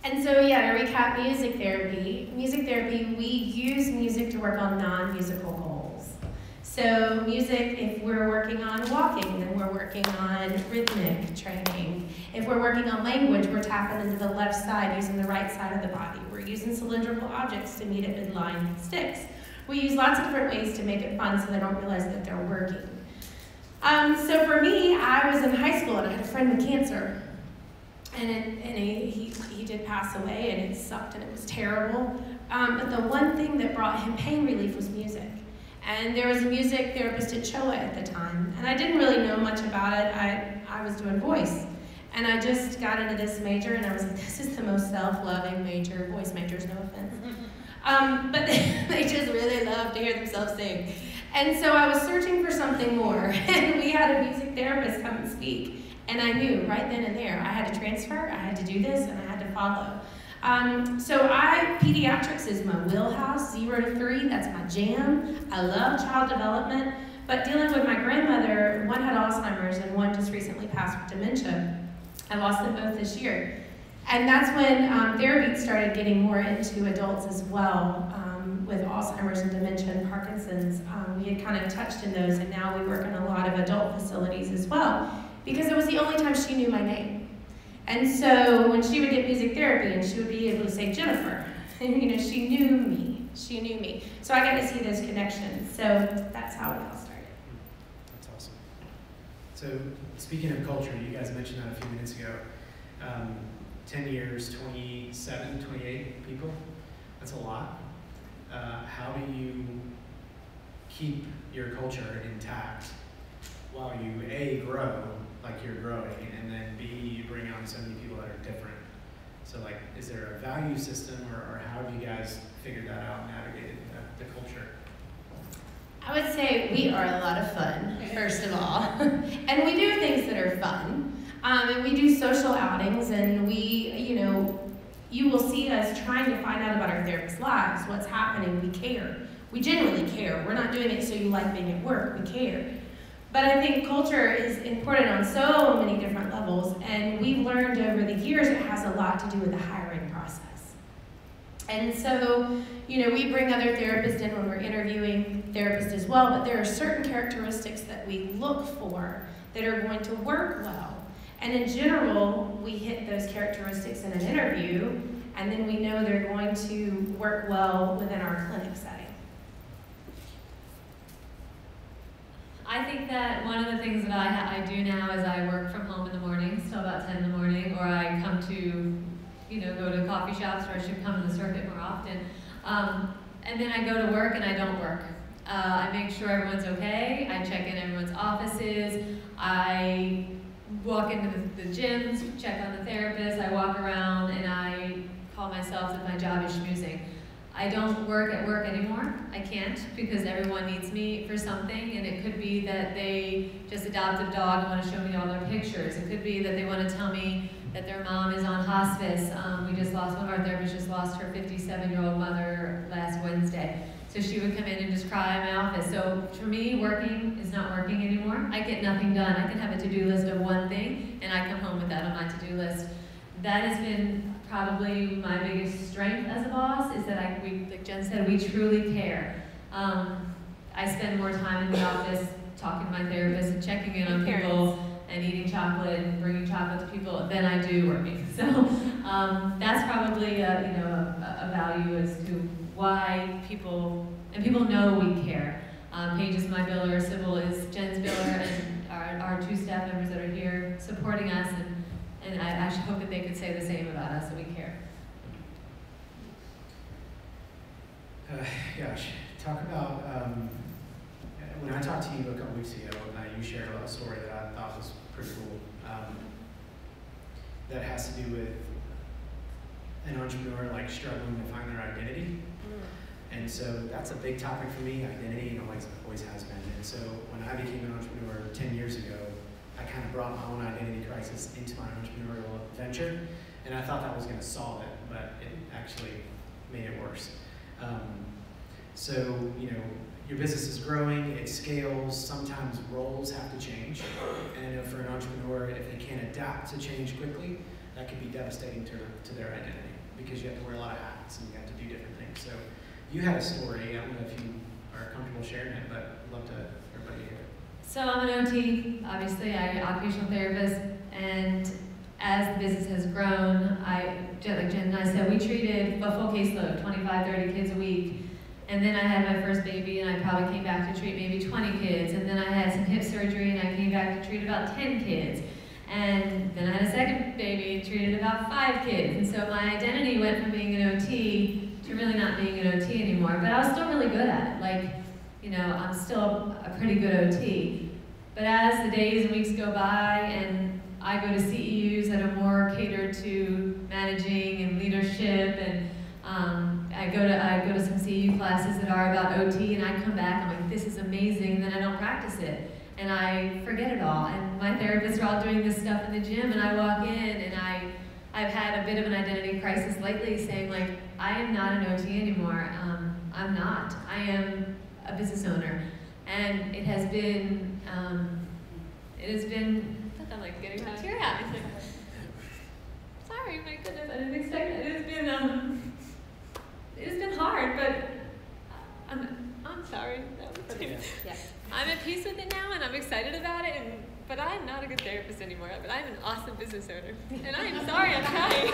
Speaker 4: And so, yeah, to recap music therapy, we use music to work on non-musical goals. So music, if we're working on walking, then we're working on rhythmic training. If we're working on language, we're tapping into the left side, using the right side of the body. We're using cylindrical objects to meet at midline sticks. We use lots of different ways to make it fun so they don't realize that they're working. So for me, I was in high school and I had a friend with cancer. And he did pass away, and it sucked and it was terrible. But the one thing that brought him pain relief was music. And there was a music therapist at CHOA at the time, and I didn't really know much about it. I was doing voice. And I just got into this major, and I was like, this is the most self-loving major, voice majors, no offense. But they just really love to hear themselves sing. And so I was searching for something more, and we had a music therapist come and speak. And I knew right then and there, I had to transfer, I had to do this, and I had to follow. Pediatrics is my wheelhouse, 0 to 3, that's my jam. I love child development, but dealing with my grandmother, one had Alzheimer's and one just recently passed with dementia. I lost them both this year. And that's when therapy started getting more into adults as well, with Alzheimer's and dementia and Parkinson's. We had kind of touched in those, and now we work in a lot of adult facilities as well, because it was the only time she knew my name. And so when she would get music therapy, and she would be able to say Jennifer, and she knew me. She knew me. So I got to see those connections. So that's how it all started.
Speaker 2: That's awesome. So speaking of culture, you guys mentioned that a few minutes ago. 10 years, 27, 28 people. That's a lot. How do you keep your culture intact while you A, grow like you're growing, and then B, you bring on so many people that are different? So like, is there a value system, or how have you guys figured that out, navigated the culture?
Speaker 4: I would say we are a lot of fun, first of all. And we do things that are fun. And we do social outings, and you will see us trying to find out about our therapists' lives, what's happening. We care. We genuinely care. We're not doing it so you like being at work. We care. But I think culture is important on so many different levels, and we've learned over the years it has a lot to do with the hiring process. And so, we bring other therapists in when we're interviewing therapists as well, but there are certain characteristics that we look for that are going to work well. And in general, we hit those characteristics in an interview, and then we know they're going to work well within our clinic setting.
Speaker 5: I think that one of the things that I do now is I work from home in the mornings till about 10 in the morning, or I come to, go to coffee shops, or I should come to the circuit more often. And then I go to work and I don't work. I make sure everyone's okay. I check in everyone's offices. I walk into the gyms, check on the therapist. I walk around and I call myself that my job is schmoozing. I don't work at work anymore. I can't, because everyone needs me for something, and it could be that they just adopted a dog and want to show me all their pictures. It could be that they want to tell me that their mom is on hospice. We just lost, one of our therapists just lost her 57-year-old mother last Wednesday. So she would come in and just cry in my office. So for me, working is not working anymore. I get nothing done. I can have a to-do list of one thing, and I come home with that on my to-do list. That has been probably my biggest strength as a boss, is that like Jen said, we truly care. I spend more time in the office talking to my therapist and checking in on people and eating chocolate and bringing chocolate to people than I do working. So that's probably a value as to why people know we care. Paige is my biller, Sybil is Jen's biller, and our two staff members that are here supporting us, and I actually hope that they could say the same about us, that we care.
Speaker 2: Gosh, talk about, when I talked to you a couple weeks ago, you shared a story that I thought was pretty cool, that has to do with an entrepreneur like struggling to find their identity. And so that's a big topic for me, identity, and always has been. And so when I became an entrepreneur 10 years ago, I kind of brought my own identity crisis into my entrepreneurial venture, and I thought that was going to solve it, but it actually made it worse. So, your business is growing, it scales, sometimes roles have to change. And I know for an entrepreneur, if they can't adapt to change quickly, that could be devastating to their identity, because you have to wear a lot of hats and you have to do different things. So you had a story, I don't know if you are comfortable sharing it, but I'd love to everybody hear it.
Speaker 5: So I'm an OT, obviously, I'm an occupational therapist, and as the business has grown, like Jen and I said, we treated a full caseload, 25, 30 kids a week. And then I had my first baby, and I probably came back to treat maybe 20 kids. And then I had some hip surgery, and I came back to treat about 10 kids. And then I had a second baby and treated about 5 kids. And so my identity went from being an OT to really not being an OT anymore. But I was still really good at it. Like, I'm still a pretty good OT. But as the days and weeks go by, and I go to CEUs that are more catered to managing and leadership, and I go to some CEU classes that are about OT, and I come back, I'm like, this is amazing, and then I don't practice it, and I forget it all. And my therapists are all doing this stuff in the gym, and I walk in, and I've had a bit of an identity crisis lately, saying like, I am not an OT anymore. I'm not. I am a business owner, and it has been. I'm like getting teary eyed. Sorry, my goodness, I didn't expect it. It has been hard, but I'm sorry.
Speaker 3: Yeah.
Speaker 5: I'm at peace with it now, and I'm excited about it. But I'm not a good therapist anymore. But I'm an awesome business owner, and I am sorry. I'm crying.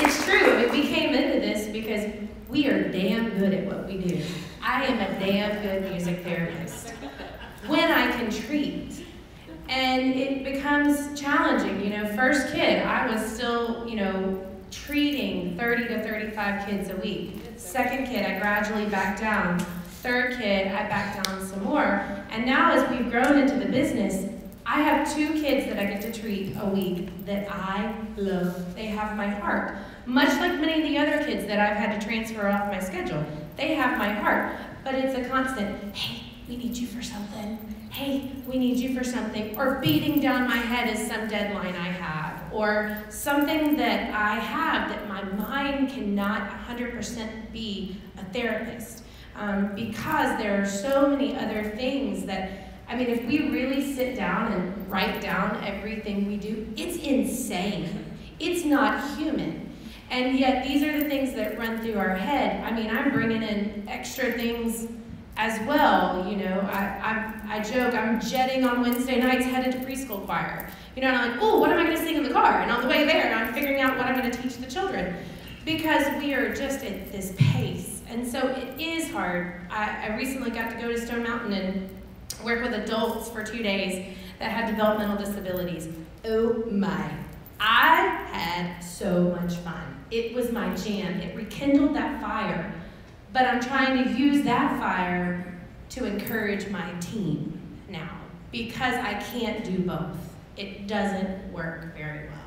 Speaker 3: It's true. We came into this because we are damn good at what we do. I am a damn good music therapist when I can treat. And it becomes challenging. First kid, I was still, treating 30 to 35 kids a week. Second kid, I gradually backed down. Third kid, I backed down some more. And now as we've grown into the business, I have 2 kids that I get to treat a week that I love. They have my heart. Much like many of the other kids that I've had to transfer off my schedule. They have my heart. But it's a constant, hey, we need you for something. Hey, we need you for something. Or beating down my head is some deadline I have. Or something that I have that my mind cannot 100% be a therapist. Because there are so many other things that, if we really sit down and write down everything we do, it's insane. It's not human. And yet these are the things that run through our head. I'm bringing in extra things as well. I joke, I'm jetting on Wednesday nights headed to preschool choir. And I'm like, oh, what am I going to sing in the car? And on the way there, I'm figuring out what I'm going to teach the children. Because we are just at this pace. And so it is hard. I recently got to go to Stone Mountain and work with adults for 2 days that had developmental disabilities. Oh my. I had so much fun. It was my jam. It rekindled that fire. But I'm trying to use that fire to encourage my team now, because I can't do both. It doesn't work very well.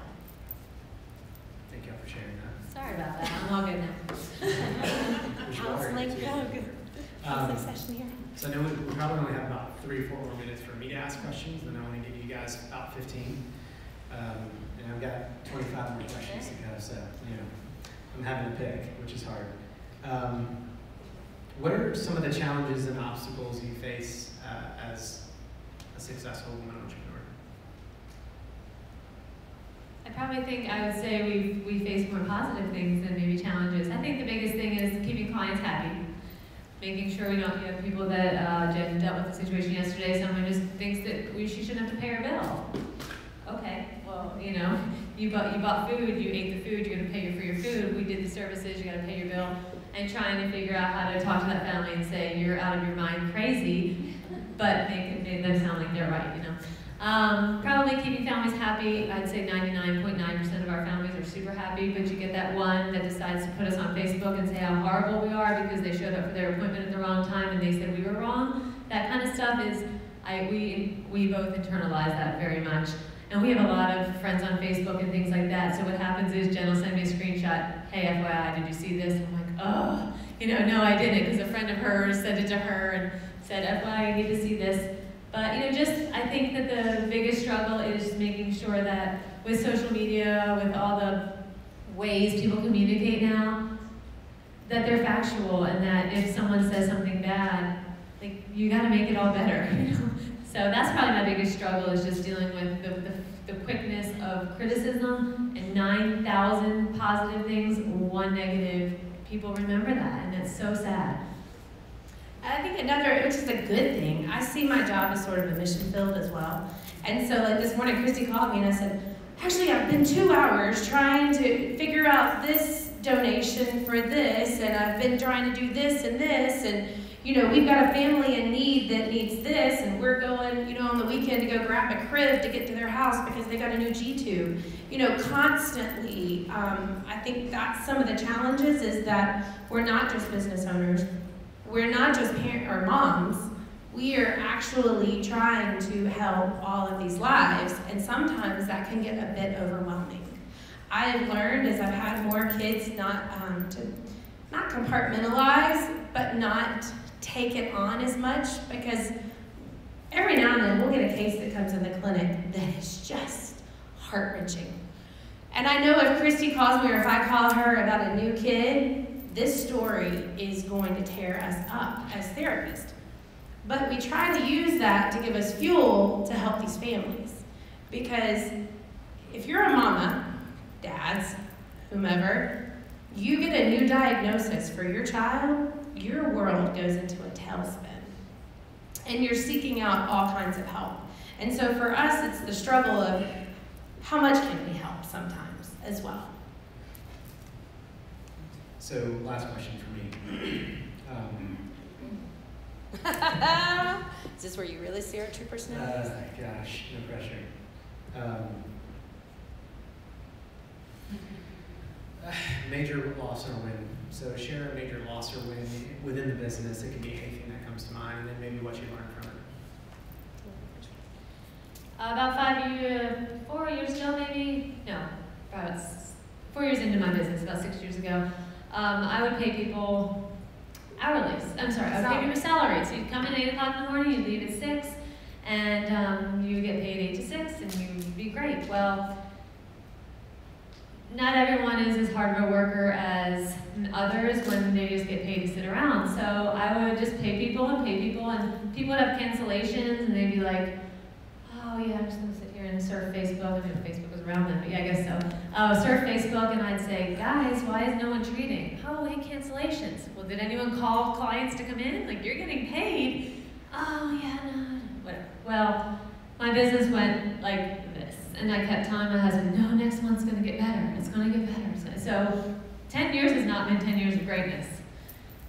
Speaker 2: Thank you all for sharing that.
Speaker 5: Sorry about that. I'm all good now.
Speaker 3: Counseling session here.
Speaker 2: So I know we probably only have about 3 or 4 more minutes for me to ask questions, then I want to give you guys about 15. And I've got 25 more questions to go, so, I'm having to pick, which is hard. What are some of the challenges and obstacles you face as a successful woman entrepreneur?
Speaker 5: I probably think I would say we face more positive things than maybe challenges. I think the biggest thing is keeping clients happy. Making sure we don't have people that Jen dealt with the situation yesterday. Someone just thinks that she shouldn't have to pay her bill. Okay, well, you bought food, you ate the food, you're going to pay for your food. We did the services, you got to pay your bill. And trying to figure out how to talk to that family and say you're out of your mind crazy, but make them sound like they're right. Probably keeping families happy. I'd say 99.9% of our families are super happy, but you get that one that decides to put us on Facebook and say how horrible we are because they showed up for their appointment at the wrong time and they said we were wrong. That kind of stuff is, we both internalize that very much. And we have a lot of friends on Facebook and things like that, so what happens is Jen will send me a screenshot, hey, FYI, did you see this? And I'm like, oh, no, I didn't, because a friend of hers sent it to her and said, FYI, you need to see this. But, I think that the biggest struggle is making sure that with social media, with all the ways people communicate now, that they're factual and that if someone says something bad, you gotta make it all better, So that's probably my biggest struggle is just dealing with the quickness of criticism and 9,000 positive things, 1 negative. People remember that, and it's so sad.
Speaker 3: I think another, which is a good thing, I see my job as sort of a mission field as well. And so this morning, Kristi called me and I said, actually, I've been 2 hours trying to figure out this donation for this, and I've been trying to do this, and we've got a family in need that needs this, and we're going, on the weekend to go grab a crib to get to their house because they got a new G-tube. Constantly, I think that's some of the challenges is that we're not just business owners. We're not just parents or moms. We are actually trying to help all of these lives, and sometimes that can get a bit overwhelming. I have learned as I've had more kids not compartmentalize, but not take it on as much, because every now and then we'll get a case that comes in the clinic that is just heart-wrenching. And I know if Kristi calls me or if I call her about a new kid, this story is going to tear us up as therapists. But we try to use that to give us fuel to help these families. Because if you're a mama, dads, whomever, you get a new diagnosis for your child, your world goes into a tailspin. And you're seeking out all kinds of help. And so for us, it's the struggle of how much can we help sometimes as well.
Speaker 2: So last question for me.
Speaker 3: Is this where you really see our true personalities?
Speaker 2: Gosh, no pressure. Major loss or win. So share a major loss or win within the business. It could be anything that comes to mind, and then maybe what you learned from it.
Speaker 5: About 4 years ago maybe, no, about 4 years into my business, about 6 years ago, I would pay people hourly. I would pay people salary. So you'd come in 8 o'clock in the morning, you'd leave at 6, and you would get paid 8 to 6, and you'd be great. Well, not everyone is as hard of a worker as others when they just get paid to sit around. So I would just pay people, and people would have cancellations, and they'd be like, oh yeah, I'm just gonna sit here and surf Facebook. I mean, Facebook was around then, but yeah, I guess so. Surf Facebook, and I'd say, guys, why is no one treating? Oh, we had cancellations. Well, did anyone call clients to come in? Like, you're getting paid. Oh yeah, no, whatever. Well, my business went like this. And I kept telling my husband, no, next month's gonna get better. It's gonna get better. So 10 years has not been 10 years of greatness.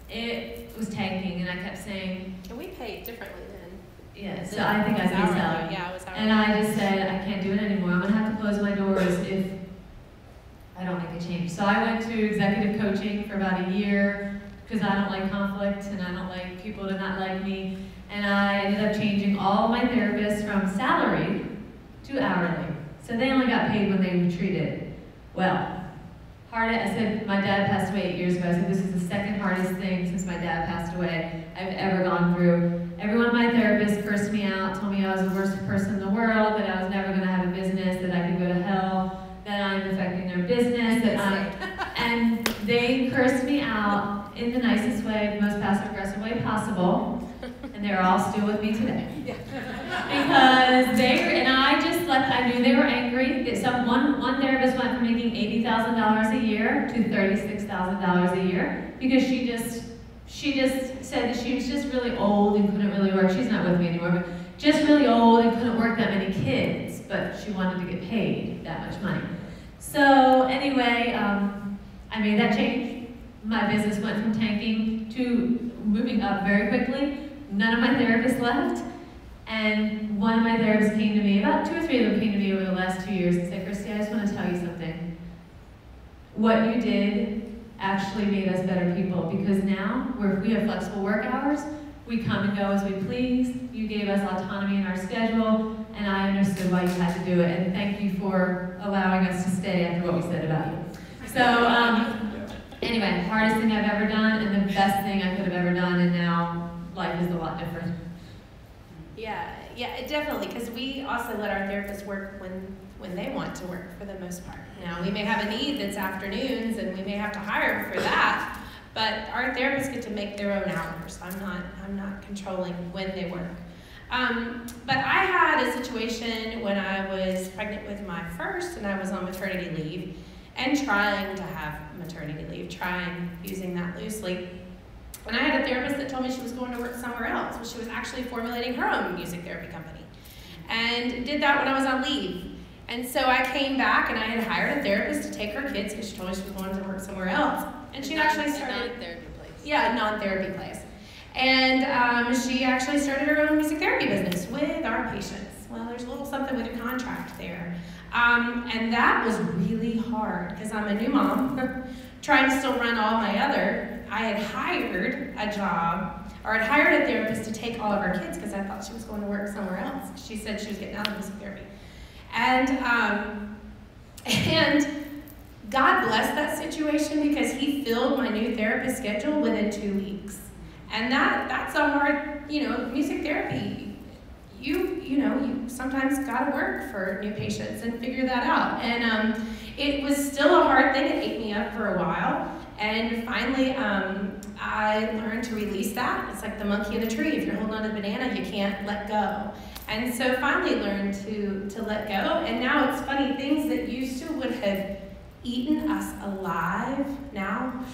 Speaker 5: It was tanking, and I kept saying.
Speaker 3: And we paid differently then.
Speaker 5: Yeah, so I think I paid salary.
Speaker 3: Yeah, it was hourly.
Speaker 5: And I just said, I can't do it anymore. I'm gonna have to close my doors if I don't make a change. So I went to executive coaching for about a year because I don't like conflict and I don't like people to not like me. And I ended up changing all my therapists from salary to hourly. So they only got paid when they were treated well. I said, my dad passed away 8 years ago. I said, this is the second hardest thing since my dad passed away I've ever gone through. Every one of my therapists cursed me out, told me I was the worst person in the world, that I was never going to have a business, that I could go to hell, that I'm affecting their business, and they cursed me out in the nicest way, the most passive-aggressive way possible, and they're all still with me today. Because I knew they were angry. One therapist went from making $80,000 a year to $36,000 a year because she just said that she was just really old and couldn't really work. She's not with me anymore, but just really old and couldn't work that many kids, but she wanted to get paid that much money. So anyway, I made that change. My business went from tanking to moving up very quickly. None of my therapists left. And one of my therapists came to me, about 2 or 3 of them came to me over the last 2 years and said, Kristi, I just want to tell you something. What you did actually made us better people because now we have flexible work hours. We come and go as we please. You gave us autonomy in our schedule, and I understood why you had to do it. And thank you for allowing us to stay after what we said about you. So anyway, hardest thing I've ever done and the best thing I could have ever done, and now life is a lot different.
Speaker 3: Yeah, definitely, because we also let our therapists work when they want to work for the most part. Now, we may have a need that's afternoons, and we may have to hire for that, but our therapists get to make their own hours. I'm not controlling when they work. But I had a situation when I was pregnant with my first, and I was on maternity leave, and trying to have maternity leave, using that loosely. And I had a therapist that told me she was going to work somewhere else, but she was actually formulating her own music therapy company. And did that when I was on leave. And so I came back and I had hired a therapist to take her kids because she told me she was going to work somewhere else. And she actually started a non-therapy place. Yeah, a non-therapy place. And she actually started her own music therapy business with our patients. Well, there's a little something with a contract there. And that was really hard because I'm a new mom, trying to still run all my other. I had hired a job, or I'd hired a therapist to take all of our kids because I thought she was going to work somewhere else. She said she was getting out of music therapy. And God blessed that situation because he filled my new therapist schedule within 2 weeks. And that's a hard, music therapy. You sometimes gotta work for new patients and figure that out. And it was still a hard thing. It ate me up for a while. And finally, I learned to release that. It's like the monkey in the tree. If you're holding on to the banana, you can't let go. And so finally learned to let go. And now it's funny, things that used to would have eaten us alive now.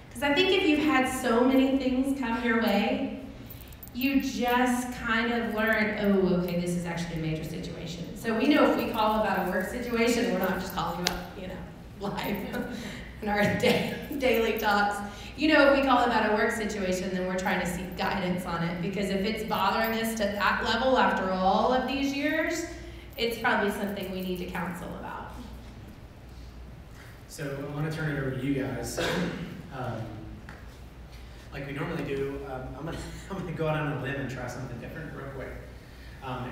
Speaker 3: Because I think if you've had so many things come your way, you just kind of learn, oh, okay, this is actually a major situation. So we know if we call about a work situation, we're not just calling about, life in our daily talks. If we call about a work situation, then we're trying to seek guidance on it. Because if it's bothering us to that level after all of these years, it's probably something we need to counsel about.
Speaker 2: So I want to turn it over to you guys. Like we normally do, I'm gonna go out on a limb and try something different real quick.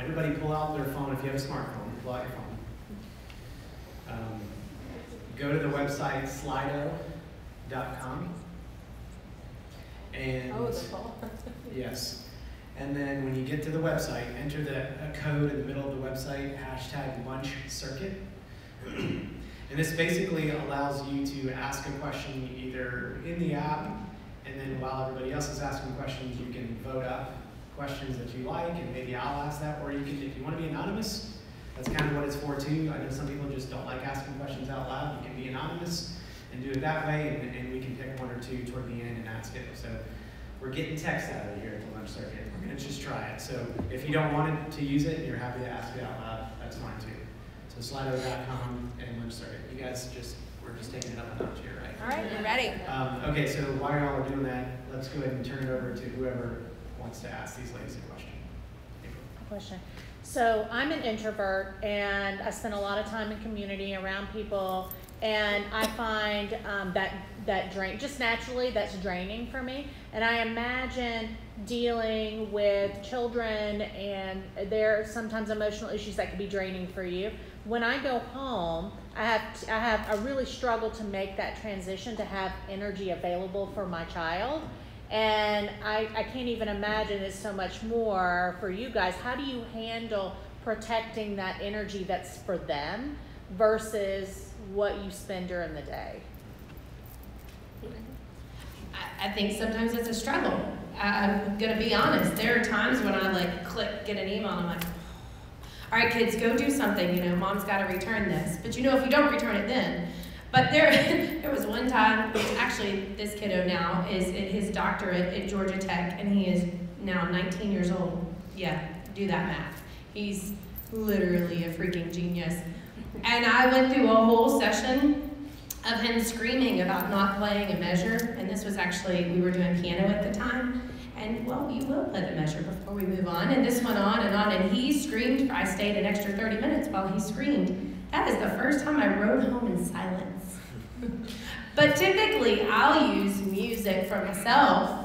Speaker 2: Everybody pull out their phone. If you have a smartphone, pull out your phone. Go to the website slido.com. And yes. And then when you get to the website, enter a code in the middle of the website, #lunchcircuit. And this basically allows you to ask a question either in the app, and then while everybody else is asking questions, you can vote up questions that you like, and maybe I'll ask that, or you can, if you want to be anonymous, that's kind of what it's for too. I know some people just don't like asking questions out loud. You can be anonymous and do it that way, and we can pick 1 or 2 toward the end and ask it. So we're getting text out of it here at the lunch circuit. We're going to just try it. So if you don't want to use it and you're happy to ask it out loud, that's fine too. So slido.com and lunch circuit. You guys we're just taking it up a notch here, right?
Speaker 3: All right, we're ready.
Speaker 2: Okay, so while y'all are doing that, let's go ahead and turn it over to whoever wants to ask these ladies a question.
Speaker 6: Question. So I'm an introvert, and I spend a lot of time in community around people, and I find that drain, just naturally, that's draining for me. And I imagine dealing with children, and there are sometimes emotional issues that can be draining for you. When I go home, I really struggle to make that transition to have energy available for my child. And I can't even imagine it's so much more for you guys. How do you handle protecting that energy that's for them versus what you spend during the day?
Speaker 3: I think sometimes it's a struggle. I'm gonna be honest. There are times when I get an email and I'm like, all right, kids, go do something. Mom's got to return this. But if you don't return it then. But there was one time, actually this kiddo now is in his doctorate at Georgia Tech, and he is now 19 years old. Yeah, do that math. He's literally a freaking genius. And I went through a whole session of him screaming about not playing a measure. And this was actually, we were doing piano at the time. And well, you will play the measure before we move on. And this went on, and he screamed. I stayed an extra 30 minutes while he screamed. That is the first time I rode home in silence. But typically, I'll use music for myself.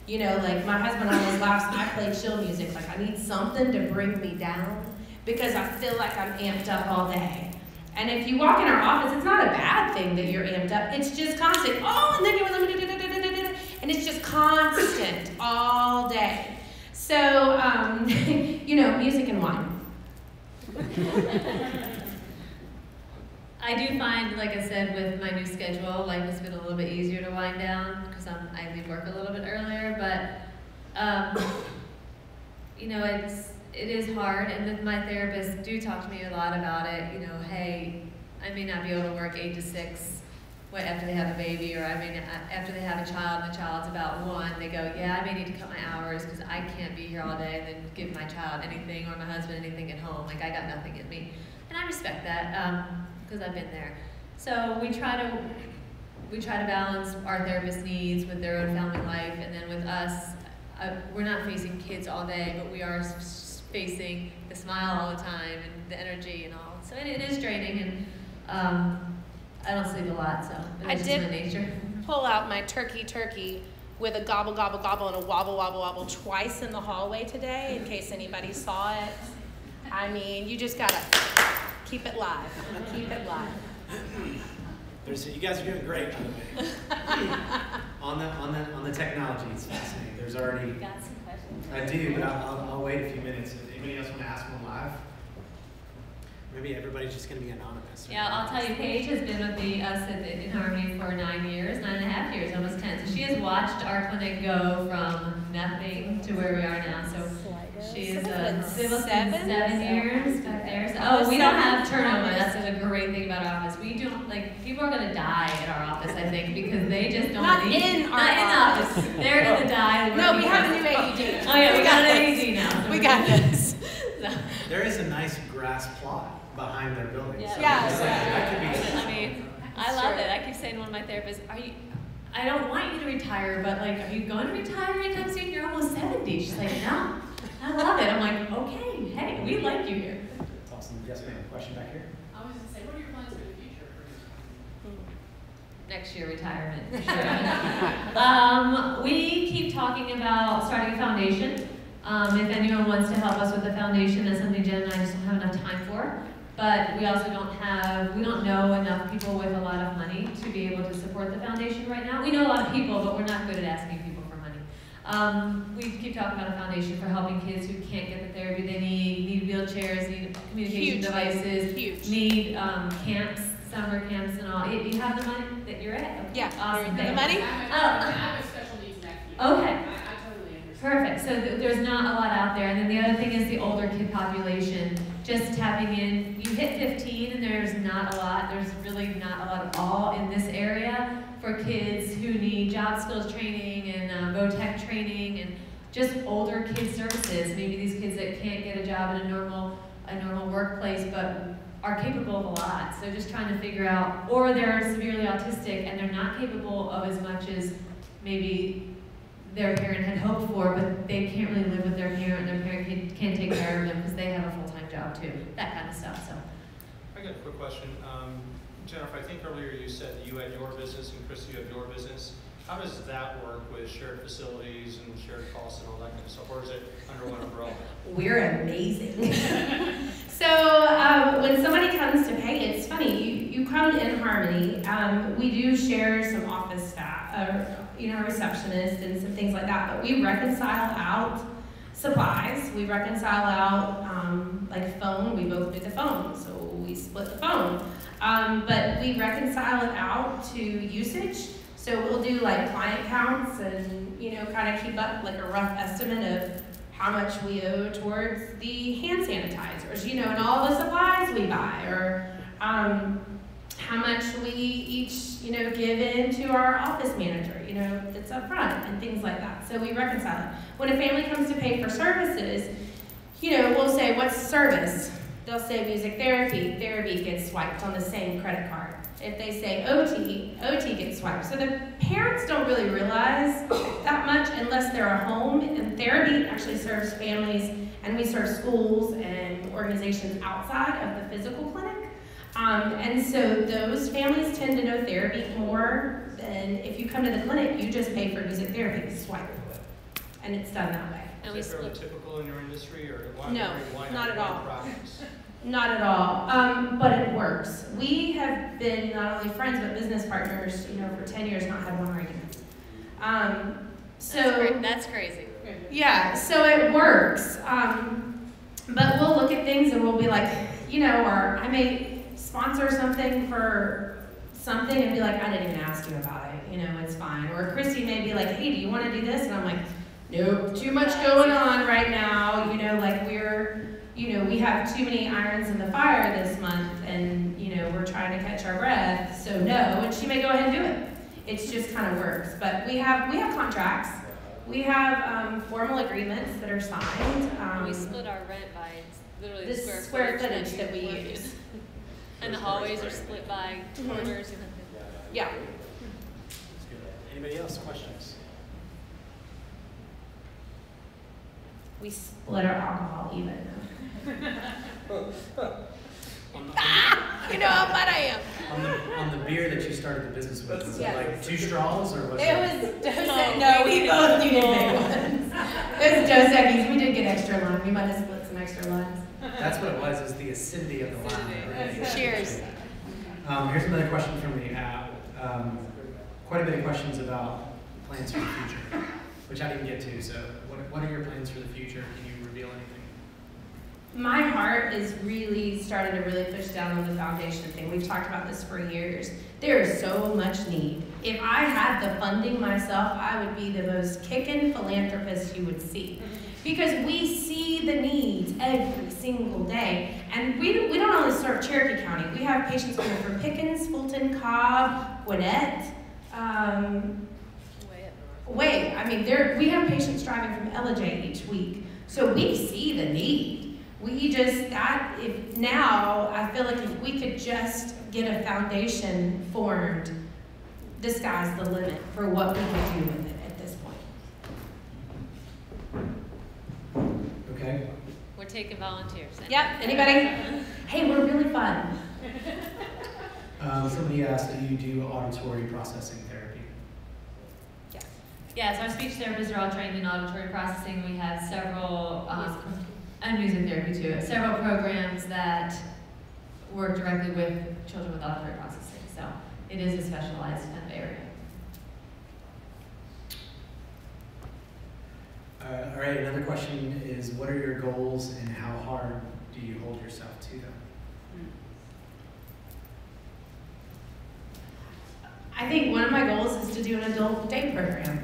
Speaker 3: Like my husband always laughs, I play chill music. Like I need something to bring me down because I feel like I'm amped up all day. And if you walk in our office, it's not a bad thing that you're amped up. It's just constant. Oh, and then you're and it's just constant all day. So, music and wine.
Speaker 5: I do find, like I said, with my new schedule, it's been a little bit easier to wind down because I leave work a little bit earlier. But it is hard, and my therapists do talk to me a lot about it. Hey, I may not be able to work 8 to 6 after they have a baby, or after they have a child and the child's about 1, they go, yeah, I may need to cut my hours because I can't be here all day and then give my child anything or my husband anything at home. I got nothing in me. And I respect that because I've been there. So we try to balance our therapist needs with their own family life, and then with us, we're not facing kids all day, but we are facing the smile all the time and the energy and all. So it is draining, and I don't sleep a lot, so it's just my nature.
Speaker 3: Pull out my turkey with a gobble, gobble, gobble, and a wobble, wobble, wobble twice in the hallway today, in case anybody saw it. I mean, you just gotta keep it live. Keep it live.
Speaker 2: You guys are doing great, by the way. on the technology, it's fascinating. There's already.
Speaker 5: Got some questions.
Speaker 2: I do, but I'll wait a few minutes. Anybody else want to ask one live? Maybe everybody's just going to be anonymous.
Speaker 5: Yeah, I'll tell you, Paige has been with us in Harmony for 9.5 years, almost 10. So she has watched our clinic go from nothing to where we are now. So she is still 7 years back there. So, we don't have turnover. That's a great thing about our office. We don't, people are going to die at our office, I think, because they just don't
Speaker 3: Not in our office.
Speaker 5: They're going to die.
Speaker 3: No, we have a new AED.
Speaker 5: Oh yeah, we got an AED now. So
Speaker 3: we got this.
Speaker 2: There is a nice grass plot behind their building.
Speaker 5: Yeah.
Speaker 2: So
Speaker 3: That
Speaker 2: could be.
Speaker 5: I mean, I love it. I keep saying to one of my therapists, I don't want you to retire, but are you going to retire anytime soon? You're almost 70. She's like, no, I love it. I'm like, okay, hey, we like you here.
Speaker 2: That's awesome. Yes, ma'am. Question back here?
Speaker 7: I was going to say, what are your plans for the future?
Speaker 5: Next year, retirement, for sure. We keep talking about starting a foundation. If anyone wants to help us with the foundation, that's something Jen and I just don't have enough time for. But we also we don't know enough people with a lot of money to be able to support the foundation right now. We know a lot of people, but we're not good at asking people for money. We keep talking about a foundation for helping kids who can't get the therapy they need wheelchairs, need communication devices, need camps, summer camps and all. You have the money that you're at?
Speaker 3: Yeah.
Speaker 5: Awesome.
Speaker 3: The money?
Speaker 7: I have a special needs nephew.
Speaker 5: Okay.
Speaker 7: I totally understand.
Speaker 5: Perfect. So there's not a lot out there. And then the other thing is the older kid population. Just tapping in. You hit 15 and there's not a lot. There's really not a lot at all in this area for kids who need job skills training and VOTEC training and just older kid services. Maybe these kids that can't get a job in a normal workplace but are capable of a lot. So just trying to figure out, or they're severely autistic and they're not capable of as much as maybe their parent had hoped for, but they can't really live with their parent, and their parent can't take care of them because they have a full-time job too. That kind of stuff. So.
Speaker 8: I got a quick question. Jennifer, I think earlier you said that you had your business and Kristi, you have your business. How does that work with shared facilities and shared costs and all that kind of stuff? Or is it under one umbrella?
Speaker 3: We're amazing. So when somebody comes to pay, it's funny, you come in Harmony. We do share some office staff, receptionists and some things like that, but we reconcile out supplies. We reconcile out like phone, we both do the phone, so we split the phone. But we reconcile it out to usage. So we'll do like client counts and, kind of keep up like a rough estimate of how much we owe towards the hand sanitizers, and all the supplies we buy, or how much we each, give in to our office manager, that's up front and things like that. So we reconcile it. When a family comes to pay for services, we'll say, what's service? They'll say music therapy. Therapy gets swiped on the same credit card. If they say OT gets swiped. So the parents don't really realize that much unless they're at home. And therapy actually serves families, and we serve schools and organizations outside of the physical clinic. And so those families tend to know therapy more than if you come to the clinic, you just pay for music therapy, swipe. And it's done that way.
Speaker 8: And is that fairly typical in your industry, or why
Speaker 3: not at all.
Speaker 8: practice?
Speaker 3: Not at all, but it works. We have been not only friends but business partners, for 10 years, not had one argument.
Speaker 5: That's crazy.
Speaker 3: Yeah, so it works. But we'll look at things and we'll be like, or I may sponsor something for something and be like, I didn't even ask you about it, it's fine. Or Kristi may be like, hey, do you want to do this? And I'm like, nope, too much going on right now, we have too many irons in the fire this month, and we're trying to catch our breath, so no, and she may go ahead and do it. It's just kind of works. But we have contracts. We have formal agreements that are signed.
Speaker 5: We split our rent by literally
Speaker 3: the square footage that we use.
Speaker 5: And the hallways are split by quarters.
Speaker 3: Yeah.
Speaker 2: Anybody else? Questions?
Speaker 3: We split our alcohol even. You know how bad I am.
Speaker 2: On the beer that you started the business with, was it like 2 straws, or was it?
Speaker 3: It was no, we both needed big ones. It was Dos Equis. We did get extra lime. We might have split some extra limes.
Speaker 2: That's what it was the acidity of the lime.
Speaker 3: Cheers.
Speaker 2: Here's another question from the app. Quite a bit of questions about plans for the future, which I didn't get to. So what are your plans for the future? Can you reveal anything?
Speaker 3: My heart is really starting to really push down on the foundation thing. We've talked about this for years. There is so much need. If I had the funding myself, I would be the most kicking philanthropist you would see. Because we see the needs every single day. And we don't only serve Cherokee County. We have patients coming from Pickens, Fulton, Cobb, Gwinnett, we have patients driving from LJ each week. So we see the need. I feel like if we could just get a foundation formed, the sky's the limit for what we could do with it at this point.
Speaker 2: Okay.
Speaker 5: We're taking volunteers.
Speaker 3: Yep, anybody? Hey, we're really fun.
Speaker 2: Somebody asked, do you do auditory processing therapy?
Speaker 3: Yes.
Speaker 5: Yeah, so our speech therapists are all trained in auditory processing. We have several, and music therapy too, several programs that work directly with children with auditory processing. So it is a specialized kind of area.
Speaker 2: All right, another question is, what are your goals and how hard do you hold yourself to them?
Speaker 3: I think one of my goals is to do an adult day program.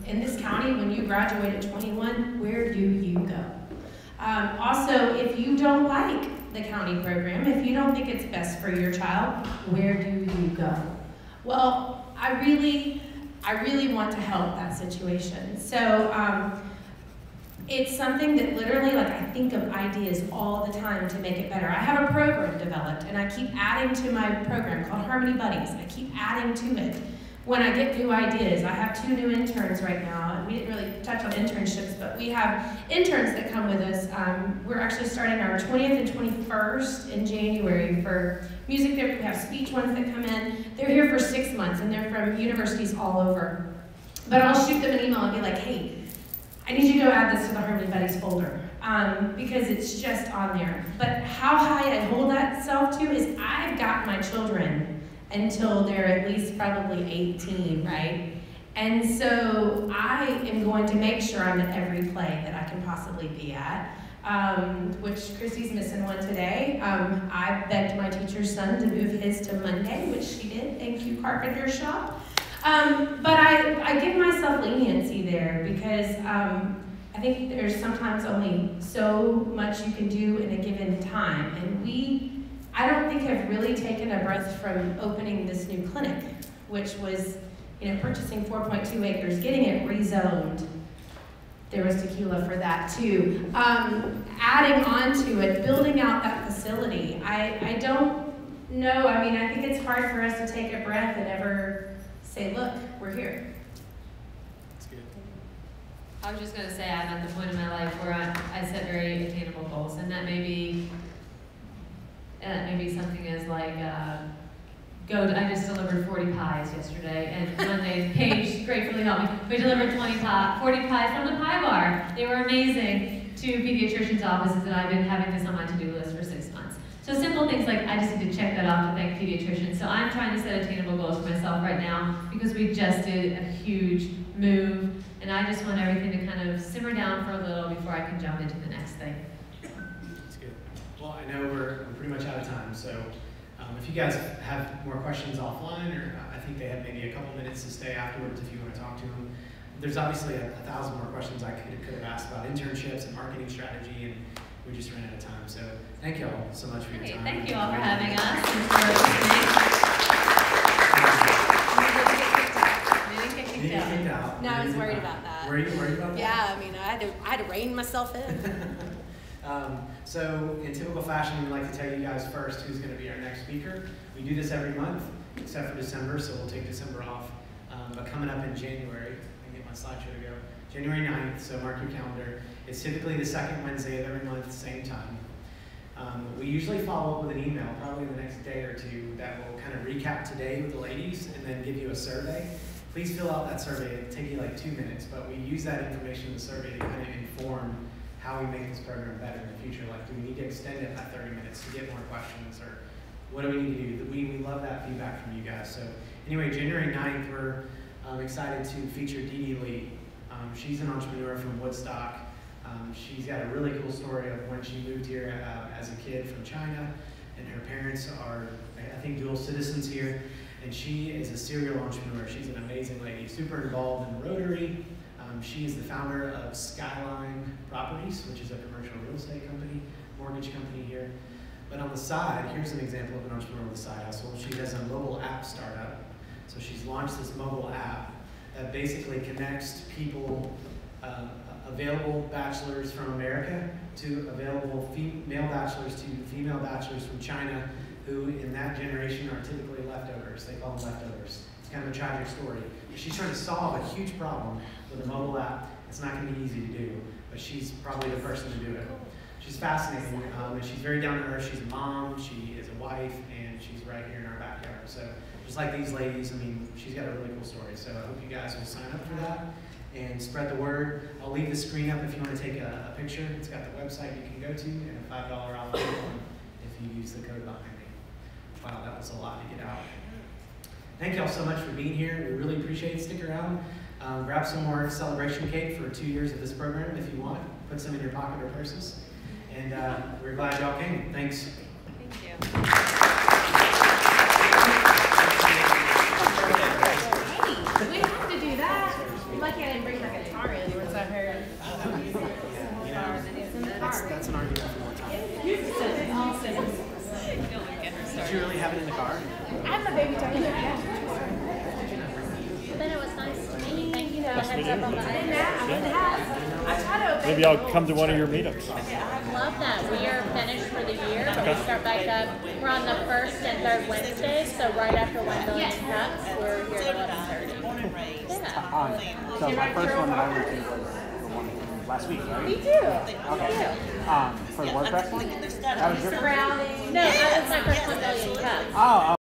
Speaker 3: In this county, when you graduate at 21, where do you go? Also, if you don't like the county program, if you don't think it's best for your child, where do you go? Well, I really want to help that situation. So it's something that literally, I think of ideas all the time to make it better. I have a program developed, and I keep adding to my program called Harmony Buddies. I keep adding to it. when I get new ideas. I have 2 new interns right now, and we didn't really touch on internships, but we have interns that come with us. We're actually starting our 20th and 21st in January for music therapy. We have speech ones that come in. They're here for 6 months, and they're from universities all over. But I'll shoot them an email and be like, hey, I need you to go add this to the Harmony Buddies folder, because it's just on there. But how high I hold that self to is I've got my children until they're at least probably 18, right? And so I am going to make sure I'm at every play that I can possibly be at, which Kristi's missing one today. I begged my teacher's son to move his to Monday, which she did. Thank you, Carpenter Shop. But I give myself leniency there because I think there's sometimes only so much you can do in a given time. And I don't think have really taken a breath from opening this new clinic, which was, purchasing 4.2 acres, getting it rezoned. There was tequila for that too. Adding on to it, building out that facility. I don't know, I think it's hard for us to take a breath and ever say, look, we're here.
Speaker 8: That's good.
Speaker 5: I was just going to say I'm at the point in my life where I set very attainable goals, and that may be something as like, I just delivered 40 pies yesterday, and Monday, Paige gratefully helped me. We delivered 40 pies from the pie bar. They were amazing to pediatricians' offices, and I've been having this on my to-do list for 6 months. So simple things like I just need to check that off to thank pediatricians. So I'm trying to set attainable goals for myself right now because we just did a huge move, and I just want everything to kind of simmer down for a little before I can jump into the next thing.
Speaker 2: That's good. Well, I know we're pretty much out of time, so if you guys have more questions offline, or I think they have maybe a couple minutes to stay afterwards if you want to talk to them. There's obviously 1,000 more questions I could have asked about internships and marketing strategy, and we just ran out of time. So thank you all so much for your time.
Speaker 5: Thank you all for having us and for listening.
Speaker 2: You didn't get kicked out.
Speaker 6: No, I was worried about that.
Speaker 2: Were you worried about that?
Speaker 6: Yeah, I had to rein myself in.
Speaker 2: So in typical fashion, we'd like to tell you guys first who's going to be our next speaker. We do this every month, except for December, so we'll take December off. But coming up in January, I can get my slideshow to go, January 9th, so mark your calendar. It's typically the second Wednesday of every month, same time. We usually follow up with an email, probably the next day or two, that will kind of recap today with the ladies and then give you a survey. Please fill out that survey. It'll take you like 2 minutes, but we use that information in the survey to kind of inform how we make this program better in the future. Like, do we need to extend it by 30 minutes to get more questions, or what do we need to do? We love that feedback from you guys. So anyway, January 9th, we're excited to feature Dee Dee Lee. She's an entrepreneur from Woodstock. She's got a really cool story of when she moved here as a kid from China, and her parents are, I think, dual citizens here, and she is a serial entrepreneur. She's an amazing lady, super involved in Rotary. She is the founder of Skyline Properties, which is a commercial real estate company, mortgage company here. But on the side, here's an example of an entrepreneur with a side hustle. She has a mobile app startup. So she's launched this mobile app that basically connects people, available bachelors from America to available male bachelors to female bachelors from China, who in that generation are typically leftovers. They call them leftovers. It's kind of a tragic story. She's trying to solve a huge problem with a mobile app. It's not going to be easy to do, but she's probably the person to do it. She's fascinating, and she's very down to earth. She's a mom, she is a wife, and she's right here in our backyard. So just like these ladies, she's got a really cool story. So I hope you guys will sign up for that and spread the word. I'll leave the screen up if you want to take a picture. It's got the website you can go to and a $5 off coupon if you use the code behind me. Wow, that was a lot to get out. Thank you all so much for being here. We really appreciate it. Stick around. Grab some more celebration cake for 2 years of this program if you want. Put some in your pocket or purses. And we're glad y'all came. Thanks.
Speaker 5: Thank you.
Speaker 6: Hey, we have to do that. I'm lucky I didn't bring my guitar in once I heard.
Speaker 1: That's an argument for more time.
Speaker 6: All singers.
Speaker 1: Did you really have it in the car?
Speaker 6: I have my baby talking about it. Then it was nice to meet you. Thank you. Heads up on the I didn't have. I try to obey.
Speaker 9: Maybe I'll come to one of your meetups.
Speaker 6: I love that. We are finished for the year, but we start back up. We're on the first and third Wednesdays, so right after 1 million cups, we're here to serve.
Speaker 10: So my first one that I went to was the one last week, right?
Speaker 6: Me too.
Speaker 10: Okay. For the WordPress one? That was your
Speaker 6: Surrounding. No, that was my first 1 million cup.
Speaker 10: Oh.